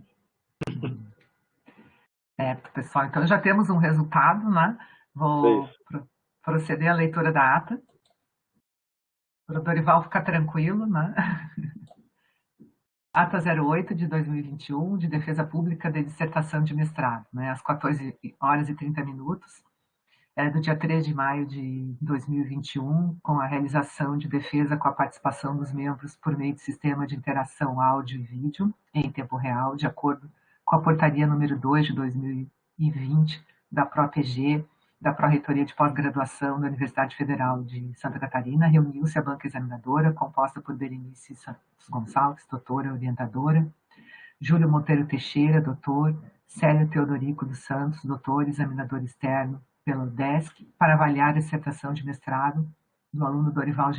Speaker 1: Pessoal, então já temos um resultado, né? Vou proceder à leitura da ata. Para o Dorival ficar tranquilo, né? Ata 08 de 2021, de defesa pública de dissertação de mestrado, né? Às 14h30, do dia 3 de maio de 2021, com a realização de defesa com a participação dos membros por meio de sistema de interação áudio e vídeo em tempo real, de acordo com a portaria número 2 de 2020 da PROPG, da Pró-Reitoria de Pós-Graduação da Universidade Federal de Santa Catarina, reuniu-se a banca examinadora, composta por Berenice Santos Gonçalves, doutora orientadora, Júlio Monteiro Teixeira, doutor, Célio Teodorico dos Santos, doutor, examinador externo pelo DESC, para avaliar a dissertação de mestrado do aluno Dorival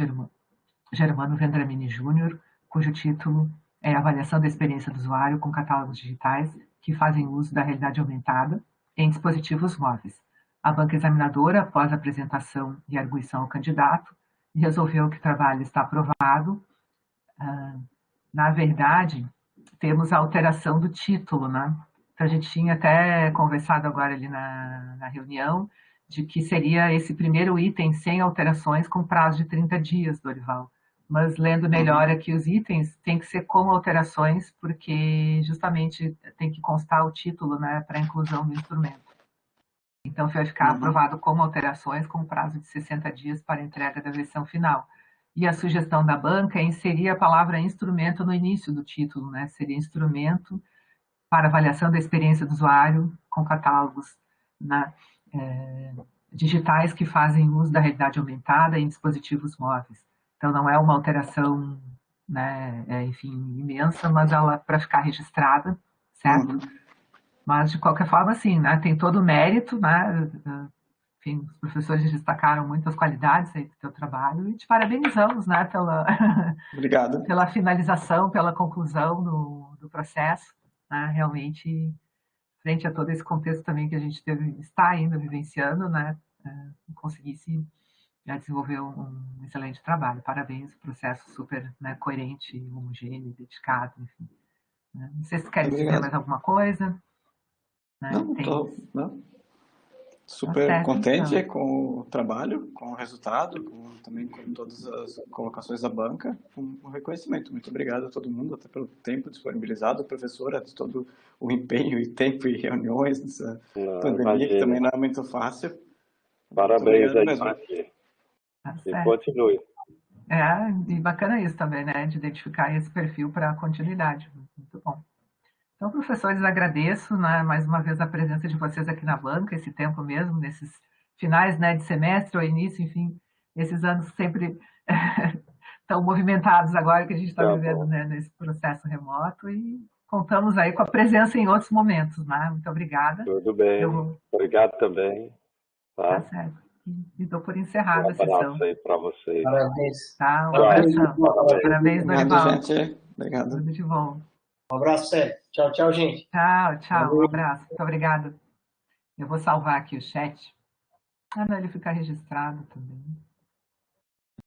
Speaker 1: Germano Vendramini Júnior, cujo título é Avaliação da Experiência do Usuário com Catálogos Digitais que fazem uso da realidade aumentada em dispositivos móveis. A banca examinadora, após a apresentação e arguição ao candidato, resolveu que o trabalho está aprovado. Na verdade, temos a alteração do título, né? Então, a gente tinha até conversado agora ali na reunião de que seria esse primeiro item sem alterações com prazo de 30 dias, Dorival. Mas lendo melhor aqui os itens, tem que ser com alterações, porque justamente tem que constar o título, né, para inclusão no instrumento. Então, vai ficar aprovado com alterações, com prazo de 60 dias para entrega da versão final. E a sugestão da banca é inserir a palavra instrumento no início do título, né? Seria instrumento para avaliação da experiência do usuário com catálogos, né, digitais que fazem uso da realidade aumentada em dispositivos móveis. Então, não é uma alteração, né, enfim, imensa, mas ela para ficar registrada, certo? Mas, de qualquer forma, assim, né, tem todo o mérito, né? Enfim, os professores destacaram muitas qualidades aí do teu trabalho e te parabenizamos, né,
Speaker 2: Obrigado.
Speaker 1: pela finalização, pela conclusão do processo, né, realmente, frente a todo esse contexto também que a gente está ainda vivenciando, né, conseguisse desenvolver um excelente trabalho. Parabéns, processo super, né, coerente, homogêneo, dedicado, enfim. Né. Não sei se querem dizer mais alguma coisa. Né?
Speaker 2: Não, super
Speaker 1: certo,
Speaker 2: contente
Speaker 1: então.
Speaker 2: com o trabalho, com o resultado, também com todas as colocações da banca, com o reconhecimento. Muito obrigado a todo mundo, até pelo tempo disponibilizado, professora, de todo o empenho e tempo e reuniões nessa pandemia, que também não é muito fácil.
Speaker 3: Parabéns aí para ti. E continue.
Speaker 1: E bacana isso também, né? De identificar esse perfil para a continuidade. Muito bom. Então, professores, agradeço, né, mais uma vez a presença de vocês aqui na banca, esse tempo mesmo, nesses finais, né, de semestre ou início, enfim, esses anos sempre tão movimentados agora que a gente está vivendo, né, nesse processo remoto, e contamos aí com a presença em outros momentos, né? Muito obrigada.
Speaker 3: Tudo bem. Obrigado também.
Speaker 1: Tá certo. E dou por encerrada a sessão.
Speaker 3: Um abraço aí para vocês.
Speaker 4: Parabéns.
Speaker 1: Tá, um abração. Parabéns, Dorival.
Speaker 2: Obrigado, gente. Obrigado.
Speaker 1: Tudo de bom.
Speaker 4: Um abraço, Célio. Tchau, tchau, gente.
Speaker 1: Tchau. Um abraço. Muito obrigada. Eu vou salvar aqui o chat. Não, ele fica registrado também.